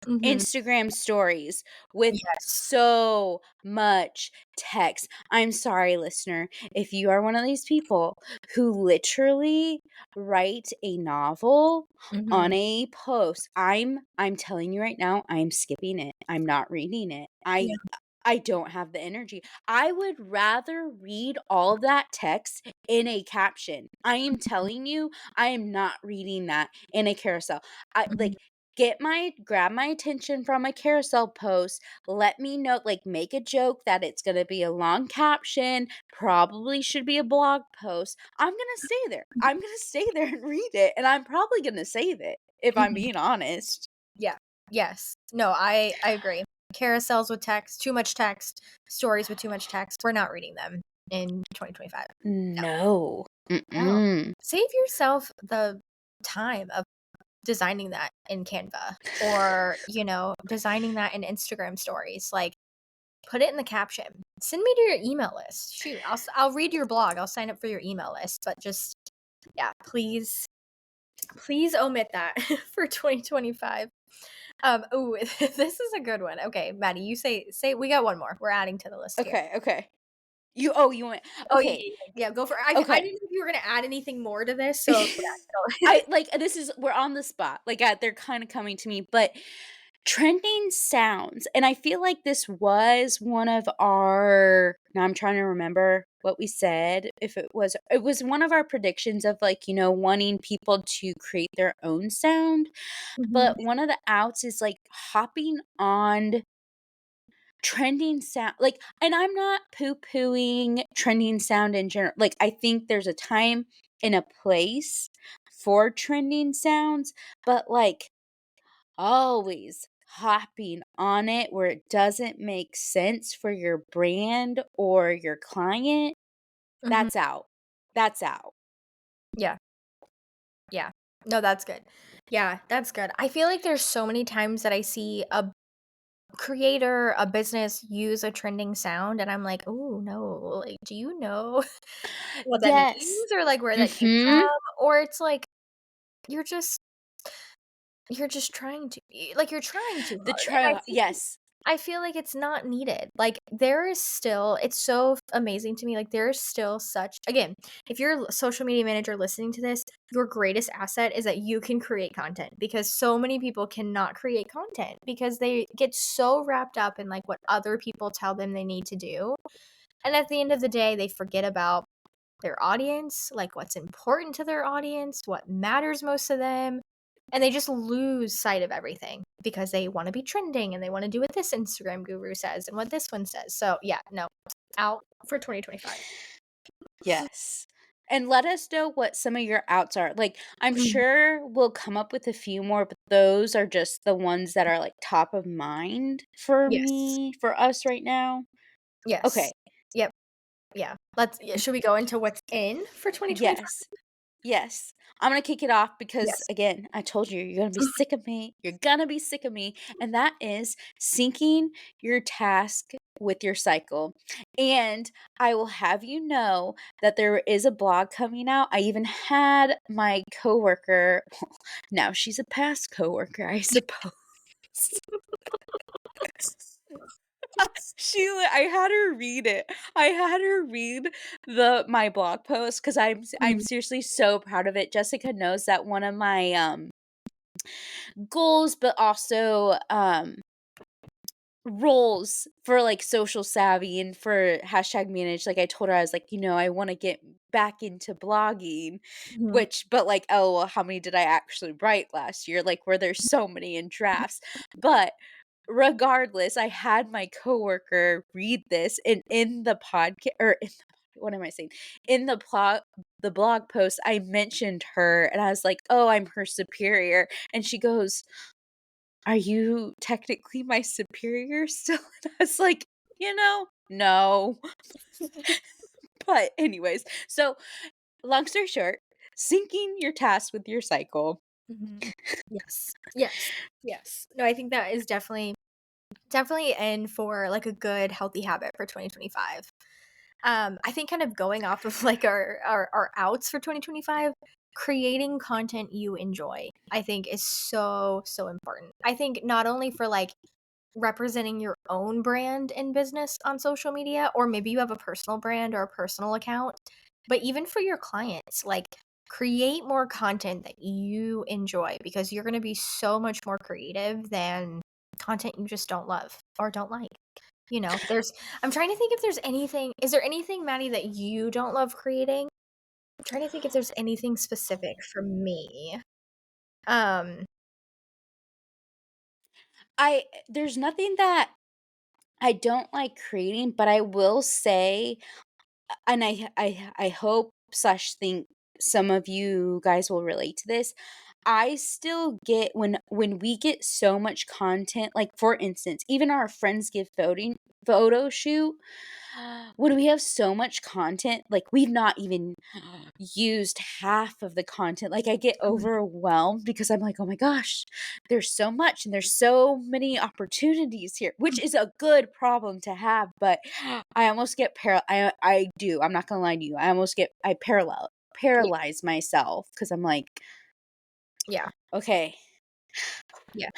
Mhm. Instagram stories with Yes. so much text. I'm sorry, listener, if you are one of these people who literally write a novel on Mhm. a post, I'm telling you right now, I'm skipping it. I'm not reading it. Yeah. I don't have the energy. I would rather read all of that text in a caption. I am telling you, I am not reading that in a carousel. I Mhm. like grab my attention from a carousel post, let me know, like make a joke that it's going to be a long caption, probably should be a blog post. I'm going to stay there. I'm going to stay there and read it and I'm probably going to save it if I'm Mhm. being honest. Yeah. Yes. No, I agree. Carousels with text, too much text, stories with too much text. We're not reading them in 2025. No. No. No. Mm-mm. Save yourself the time of designing that in Canva or, designing that in Instagram stories. Like, put it in the caption. Send me to your email list. Shoot, I'll read your blog. I'll sign up for your email list, but just yeah, please omit that for 2025. Ooh, this is a good one. Okay, Maddie, you say we got one more. We're adding to the list here. Okay, okay. You went Oh, yeah, okay, yeah, yeah, go for it. I okay. didn't know if you were gonna add anything more to this, so yeah, go. I like, this is we're on the spot, like, they're kinda coming to me, but trending sounds, and I feel like this was one of our now I'm trying to remember what we said, if it was one of our predictions of, like, wanting people to create their own sound, Mhm, but one of the outs is, like, hopping on trending sound, like, and I'm not poo-pooing trending sound in general, like, I think there's a time and a place for trending sounds, but, like, always hopping on it where it doesn't make sense for your brand or your client, mhm. that's out. That's out. Yeah. Yeah. No, that's good. Yeah, that's good. I feel like there's so many times that I see a creator, a business use a trending sound and I'm like, "Oh, no, like, do you know what that Yes. means or, like, where that came Mhm. from?" Or it's like, you're just trying you're trying too The hard, and trial, yes. I feel like it's not needed. Like, there is still it's so amazing to me, like, there is still such again, if you're a social media manager listening to this, your greatest asset is that you can create content because so many people cannot create content because they get so wrapped up in, like, what other people tell them they need to do, and at the end of the day, they forget about their audience, like, what's important to their audience, what matters most to them, and they just lose sight of everything because they wanna be trending and they wanna do what this Instagram guru says and what this one says. So, yeah, no, out for 2025. Yes. And let us know what some of your outs are. Like, I'm Mhm. sure we'll come up with a few more, but those are just the ones that are like top of mind for Yes. me, for us right now. Yes. Okay. Yep. Yeah. Let's yeah, should we go into what's in for 2025? Yes. Yes. I'm gonna kick it off because Yes. again, I told you you're gonna be sick of me. You're gonna be sick of me. And that is syncing your task with your cycle. And I will have you know that there is a blog coming out. I even had my coworker, now she's a past coworker, I suppose. I had her read it. I had her read the my blog post because I'm Mhm. seriously so proud of it. Jessica knows that one of my goals, but also roles for like social savvy and for hashtag manage. Like I told her, I was like, I want to get back into blogging, Mhm. which, but like, oh, well, how many did I actually write last year? Like, where there's so many in drafts. But regardless, I had my coworker read this, and in the podcast or in the, what am I saying? In the blog post, I mentioned her and I was like, "Oh, I'm her superior." And she goes, "Are you technically my superior still?" And I was like, no. But anyways, so long story short, syncing your tasks with your cycle. Mhm. Yes. Yes. Yes. No, I think that is definitely in for, like, a good healthy habit for 2025. I think kind of going off of, like, our outs for 2025, creating content you enjoy, I think is so, so important. I think not only for, like, representing your own brand in business on social media, or maybe you have a personal brand or a personal account, but even for your clients, like, create more content that you enjoy because you're gonna be so much more creative than content you just don't love or don't like. There's I'm trying to think if there's anything is there anything, Maddie, that you don't love creating? I'm trying to think if there's anything specific for me. Um, There's nothing that I don't like creating, but I will say, and I hope slash think some of you guys will relate to this. I still get when we get so much content, like for instance, even our friends give photo shoot. When we have so much content, like we've not even used half of the content. Like I get mhm, overwhelmed because I'm like, oh my gosh, there's so much and there's so many opportunities here, which is a good problem to have. But I almost get I do. I'm not gonna lie to you. I yeah, paralyze myself because I'm like, yeah, okay, yeah,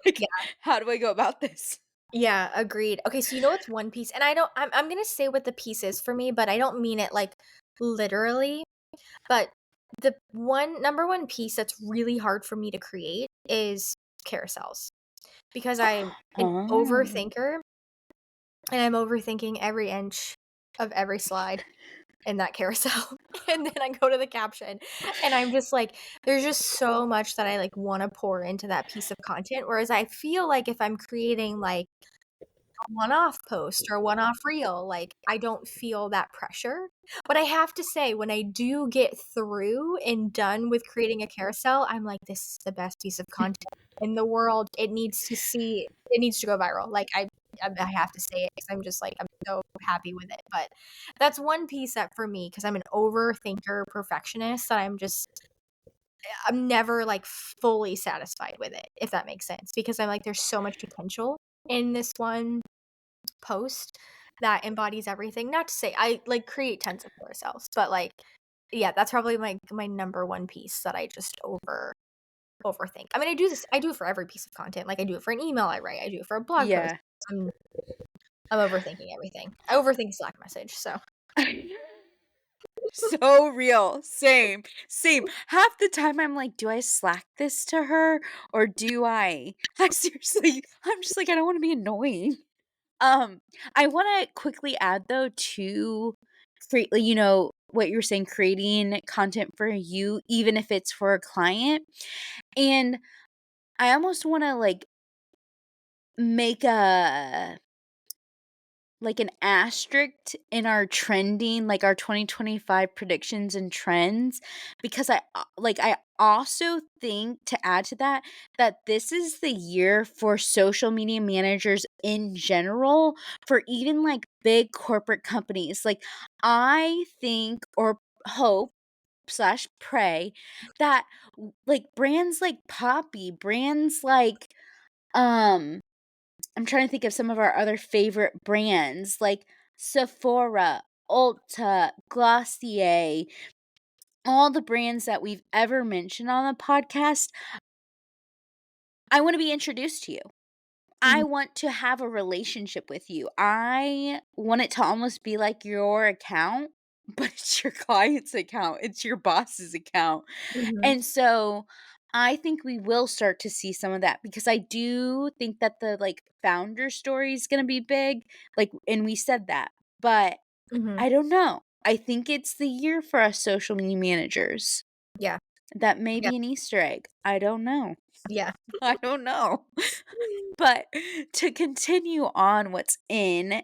like, yeah, how do I go about this? yeah, agreed. Okay, so you know what's one piece, and I'm gonna say what the piece is for me, but I don't mean it like literally. But the number one piece that's really hard for me to create is carousels because I'm an Oh. overthinker and I'm overthinking every inch of every slide in that carousel. And then I go to the caption and I'm just like, there's just so much that I like want to pour into that piece of content. Whereas I feel like if I'm creating like a one-off post or a one-off reel, like I don't feel that pressure. But I have to say, when I do get through and done with creating a carousel, I'm like, this is the best piece of content in the world. It needs to go viral. Like I have to say it because I'm just like, so happy with it. But that's one piece that for me, because I'm an overthinker perfectionist, that I'm never like fully satisfied with it, if that makes sense. Because I'm like, there's so much potential in this one post that embodies everything. Not to say I like create tons of carousels, but like, yeah, that's probably my number one piece that I just overthink. I mean, I do it for every piece of content. Like I do it for an email I write, I do it for a blog post. Yeah. I'm I'm overthinking everything. I overthink Slack message, so So real. Same. Same. Half the time I'm like, do I Slack this to her or do I? I seriously, I'm just like, I don't want to be annoying. Um, I want to quickly add though to create, like, what you're saying, creating content for you, even if it's for a client. And I almost want to like make a like an asterisk in our trending, like our 2025 predictions and trends, because I also think, to add to that, that this is the year for social media managers in general, for even like big corporate companies. Like I think or hope slash pray that like brands like Poppy, brands like um I'm trying to think of some of our other favorite brands like Sephora, Ulta, Glossier, all the brands that we've ever mentioned on the podcast. I want to be introduced to you. I Mhm, want to have a relationship with you. I want it to almost be like your account, but it's your client's account, it's your boss's account. mhm, And so I think we will start to see some of that because I do think that the like founder story is going to be big. Like, and we said that, but mhm. I don't know. I think it's the year for us social media managers. Yeah, That may yeah, be an Easter egg. I don't know. yeah. I don't know. But to continue on what's in,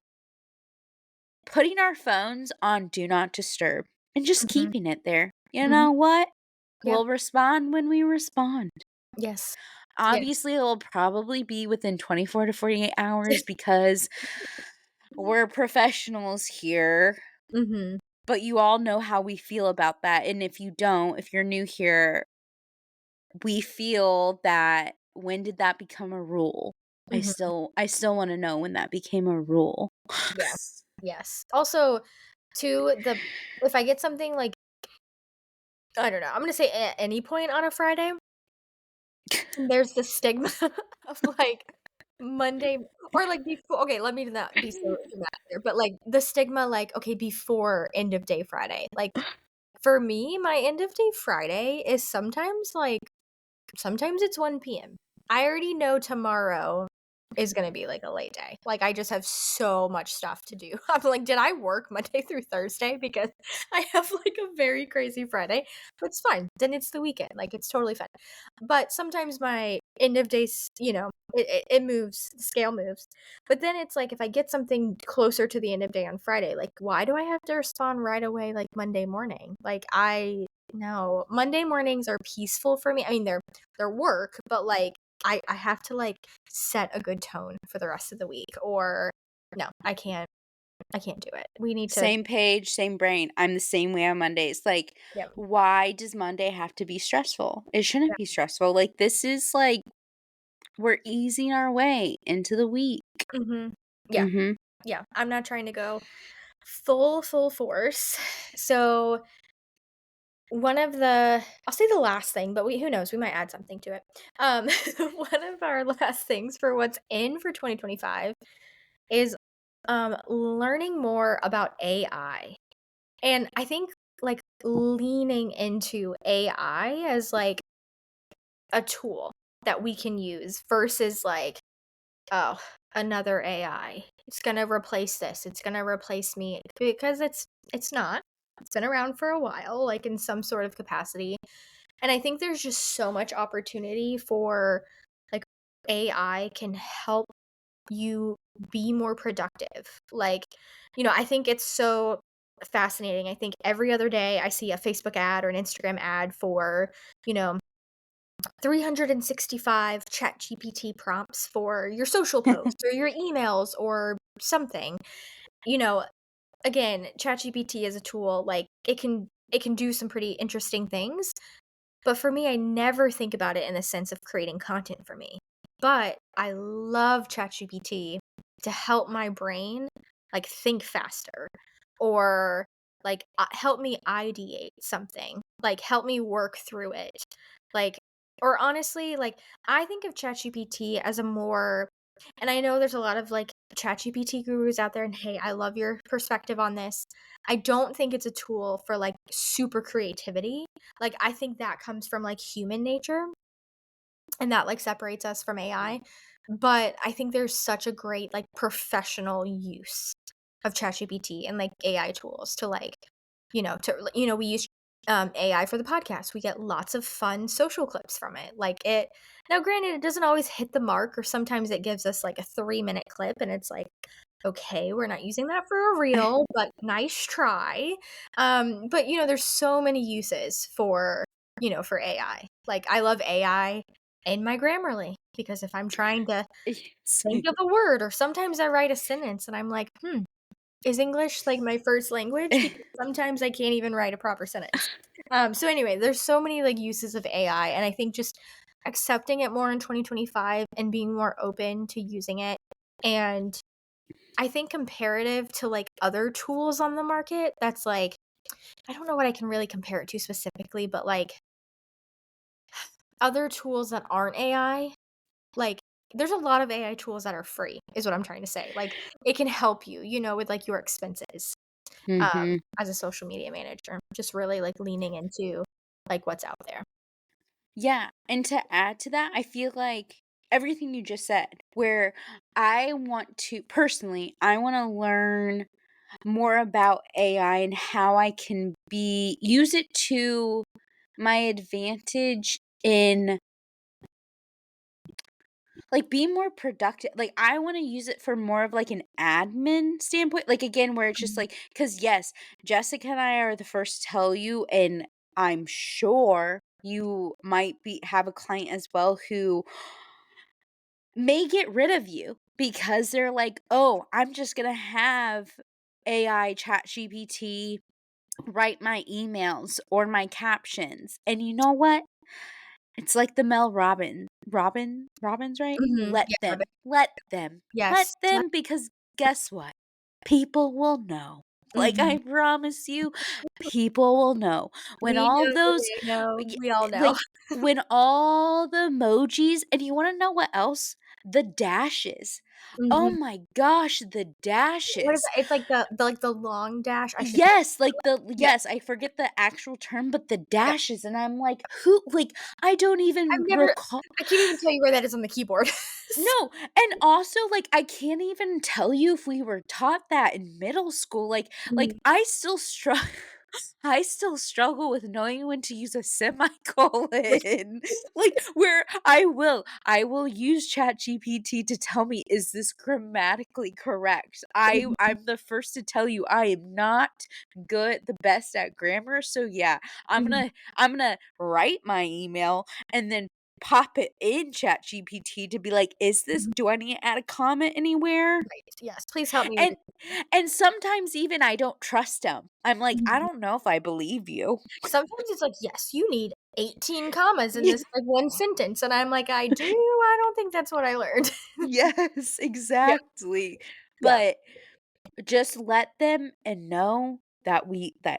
putting our phones on do not disturb and just Mhm, keeping it there. You mhm. know what? Yeah. We'll respond when we respond. Yes. Yes. Obviously, it will probably be within 24 to 48 hours because we're professionals here, Mhm, but you all know how we feel about that. And if you don't, if you're new here, we feel that when did that become a rule? mhm. I still want to know when that became a rule. Yeah. Yes. Also, to the if I get something like I don't know, I'm gonna say at any point on a Friday, there's the stigma of, like, Monday or, like, before okay, let me not be so dramatic here, but, like, the stigma, like, okay, before end of day Friday. Like, for me, my end of day Friday is sometimes it's 1 p.m. I already know tomorrow is gonna be, like, a late day. Like, I just have so much stuff to do. I'm like, "Did I work Monday through Thursday?" Because I have, like, a very crazy Friday, but it's fine. Then it's the weekend, like, it's totally fine. But sometimes my end of days, it moves, the scale moves. But then it's like, if I get something closer to the end of day on Friday, like, why do I have to respond right away, like, Monday morning? Like, I no. Monday mornings are peaceful for me. I mean, they're work, but, like, I have to, like, set a good tone for the rest of the week or no, I can't do it. We need to Same page, same brain. I'm the same way on Mondays. Like, Yep. why does Monday have to be stressful? It shouldn't Yeah. be stressful. Like, this is like we're easing our way into the week. Mhm. Yeah, Mhm. yeah. I'm not trying to go full force. So, one of the I'll say the last thing, but who knows, we might add something to it. Um, one of our last things for what's in for 2025 is, learning more about AI. And I think, like, leaning into AI as, like, a tool that we can use versus, like, "Oh, another AI. It's gonna replace this. It's gonna replace me," because it's not. It's been around for a while, like, in some sort of capacity, and I think there's just so much opportunity for, like, AI can help you be more productive. Like, I think it's so fascinating. I think every other day I see a Facebook ad or an Instagram ad for, you know, 365 chat GPT prompts for your social posts or your emails or something. you know, again, ChatGPT is a tool, like, it can do some pretty interesting things, but for me, I never think about it in the sense of creating content for me. But I love ChatGPT to help my brain, like, think faster or, like, help me ideate something, like, help me work through it. Like, or honestly, like, I think of ChatGPT as a more, and I know there's a lot of, like, ChatGPT gurus out there, and hey, I love your perspective on this. I don't think it's a tool for, like, super creativity. Like, I think that comes from, like, human nature, and that, like, separates us from AI, but I think there's such a great, like, professional use of ChatGPT and, like, AI tools to, like, we use, AI for the podcast. We get lots of fun social clips from it. Like, it now granted, it doesn't always hit the mark, or sometimes it gives us, like, a 3-minute clip, and it's like, "Okay, we're not using that for a reel, but nice try." But, there's so many uses for AI. Like, I love AI in my Grammarly, because if I'm trying to Yes. think of a word, or sometimes I write a sentence and I'm like, is English, like, my first language? Because sometimes I can't even write a proper sentence. So anyway, there's so many, like, uses of AI, and I think just accepting it more in 2025 and being more open to using it, and I think comparative to, like, other tools on the market, that's, like, I don't know what I can really compare it to specifically, but, like, other tools that aren't AI, like, there's a lot of AI tools that are free, is what I'm trying to say. Like, it can help you, with, like, your expenses, Mhm. as a social media manager, just really, like, leaning into, like, what's out there. Yeah, and to add to that, I feel like everything you just said, where I want to personally, I wanna learn more about AI and how I can be use it to my advantage in, like, being more productive. Like, I wanna use it for more of, like, an admin standpoint, like, again, where it's just Mhm, like, because yes, Jessica and I are the first to tell you, and I'm sure you might be have a client as well who may get rid of you because they're like, "Oh, I'm just gonna have AI chat GPT write my emails or my captions." And you know what? It's like the Mel Robbins, right? Let yeah, them, but let them, let yes, them, because guess what? People will know. Like, I mhm. promise you, people will know. When We all know, those they know, y we all know. like, when all the emojis, and you wanna know what else? The dashes. Oh Mhm. my gosh, the What is dashes. that? It's like the long dash, I forget. Yes, like the Yeah, yes, I forget the actual term, but the yeah. dashes, and I'm like, "Who," like, I don't I've even never recall. I can't even tell you where that is on the keyboard. So No, and also, like, I can't even tell you if we were taught that in middle school. Like, mhm, I still struggle. I still struggle with knowing when to use a semicolon. Like, where I will use ChatGPT to tell me, "Is this grammatically correct?" mhm, I'm the first to tell you I am not the best at grammar, so yeah, mhm. I'm gonna write my email and then pop it in ChatGPT to be like, "Is this Mhm. do I need to add a comment anywhere?" Right, yes, please help me with And this. and sometimes even I don't trust him. I'm like, "I Mhm. don't know if I believe you." Sometimes it's like, "Yes, you need 18 commas in Yeah, this, like, 1 sentence," and I'm like, "I do? I don't think that's what I learned." yes, Yeah, exactly. yeah. But just let them and know that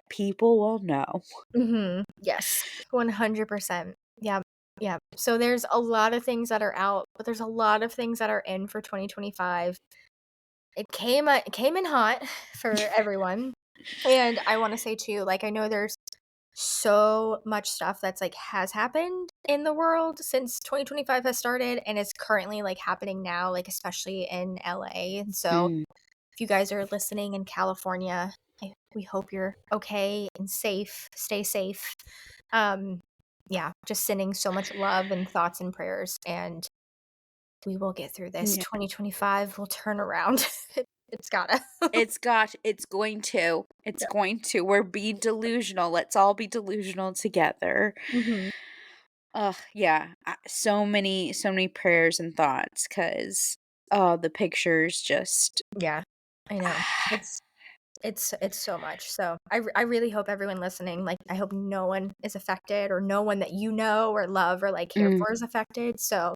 people will know. Mhm. Yes, 100%. Yeah, yeah. So there's a lot of things that are out, but there's a lot of things that are in for 2025. It came in hot for everyone, and I wanna say too, like, I know there's so much stuff that's, like, has happened in the world since 2025 has started, and it's currently, like, happening now, like, especially in LA, and so Mm, if you guys are listening in California, we hope you're okay and safe. Stay safe. Um, yeah, just sending so much love and thoughts and prayers, and we will get through this. yeah. 2025 will turn around. It's gotta. It's going to. It's Yeah. going to. We're being delusional. Let's all be delusional together. Mhm. Ugh, yeah. So many prayers and thoughts, cause oh, the pictures just Yeah. I know. It's so much. So I really hope everyone listening, like, I hope no one is affected, or no one that you know or love or like care Mm. for is affected. So,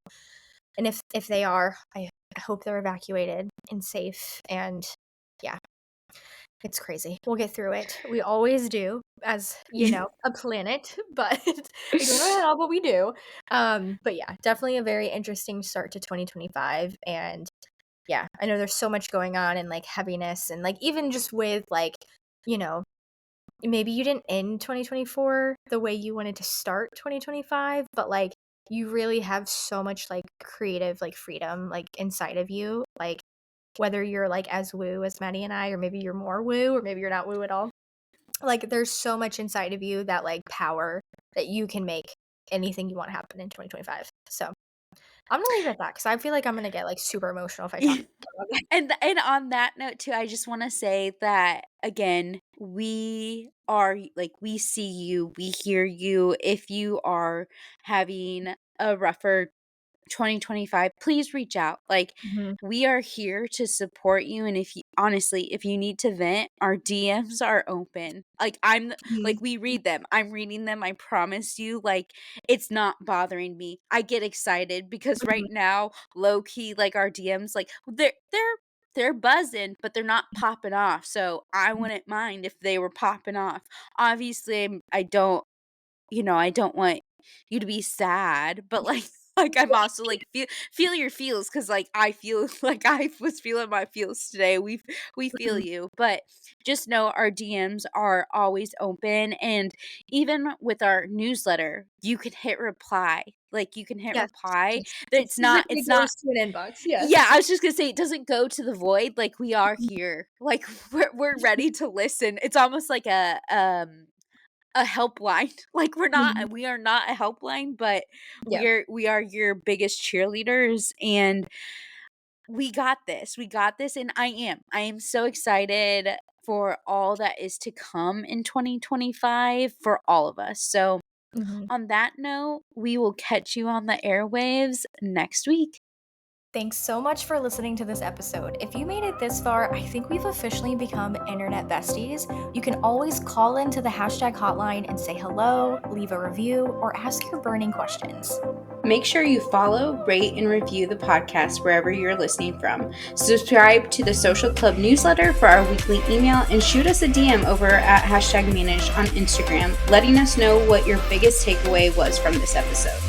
and if they are, I hope they're evacuated and safe. And yeah, it's crazy. We'll get through it. We always do, as a planet, but we don't know how, but we do. But yeah, definitely a very interesting start to 2025. And yeah, I know there's so much going on, and like heaviness, and like even just with like, you know, maybe you didn't end 2024 the way you wanted to start 2025, but like you really have so much like creative like freedom like inside of you. Like whether you're like as woo as Maddie and I, or maybe you're more woo, or maybe you're not woo at all. Like there's so much inside of you, that like power, that you can make anything you want to happen in 2025. So I'm gonna leave it at that, because I feel like I'm gonna get like super emotional if I talk about it. And on that note too, I just want to say that again, we are like, we see you, we hear you. If you are having a rougher 2025, please reach out. Like, Mhm. we are here to support you, and if you honestly, if you need to vent, our DMs are open. Like, Mhm. like, we read them. I'm reading them, I promise you. Like, it's not bothering me. I get excited because right Mhm. now, low key, like, our DMs, like, they're buzzing, but they're not popping off. So I wouldn't mind if they were popping off. Obviously, I don't, I don't want you to be sad, but like like I'm also like, feel your feels, cuz like I feel like I was feeling my feels today. We feel Mhm. you, but just know our DMs are always open, and even with our newsletter, you can hit reply. Like, you can hit Yes. reply. Yes. That It physically it's not goes to an inbox. yeah, Yes. I was just gonna say, it doesn't go to the void. Like, we are here. Like, we're ready to listen. It's almost like a helpline. Like, Mhm. we are not a helpline, but Yeah. we are your biggest cheerleaders, and we got this. We got this, and I am so excited for all that is to come in 2025 for all of us. So, Mhm. on that note, we will catch you on the airwaves next week. Thanks so much for listening to this episode. If you made it this far, I think we've officially become internet besties. You can always call into the hashtag hotline and say hello, leave a review, or ask your burning questions. Make sure you follow, rate, and review the podcast wherever you're listening from. Subscribe to the Social Club newsletter for our weekly email, and shoot us a DM over at #manage on Instagram, letting us know what your biggest takeaway was from this episode.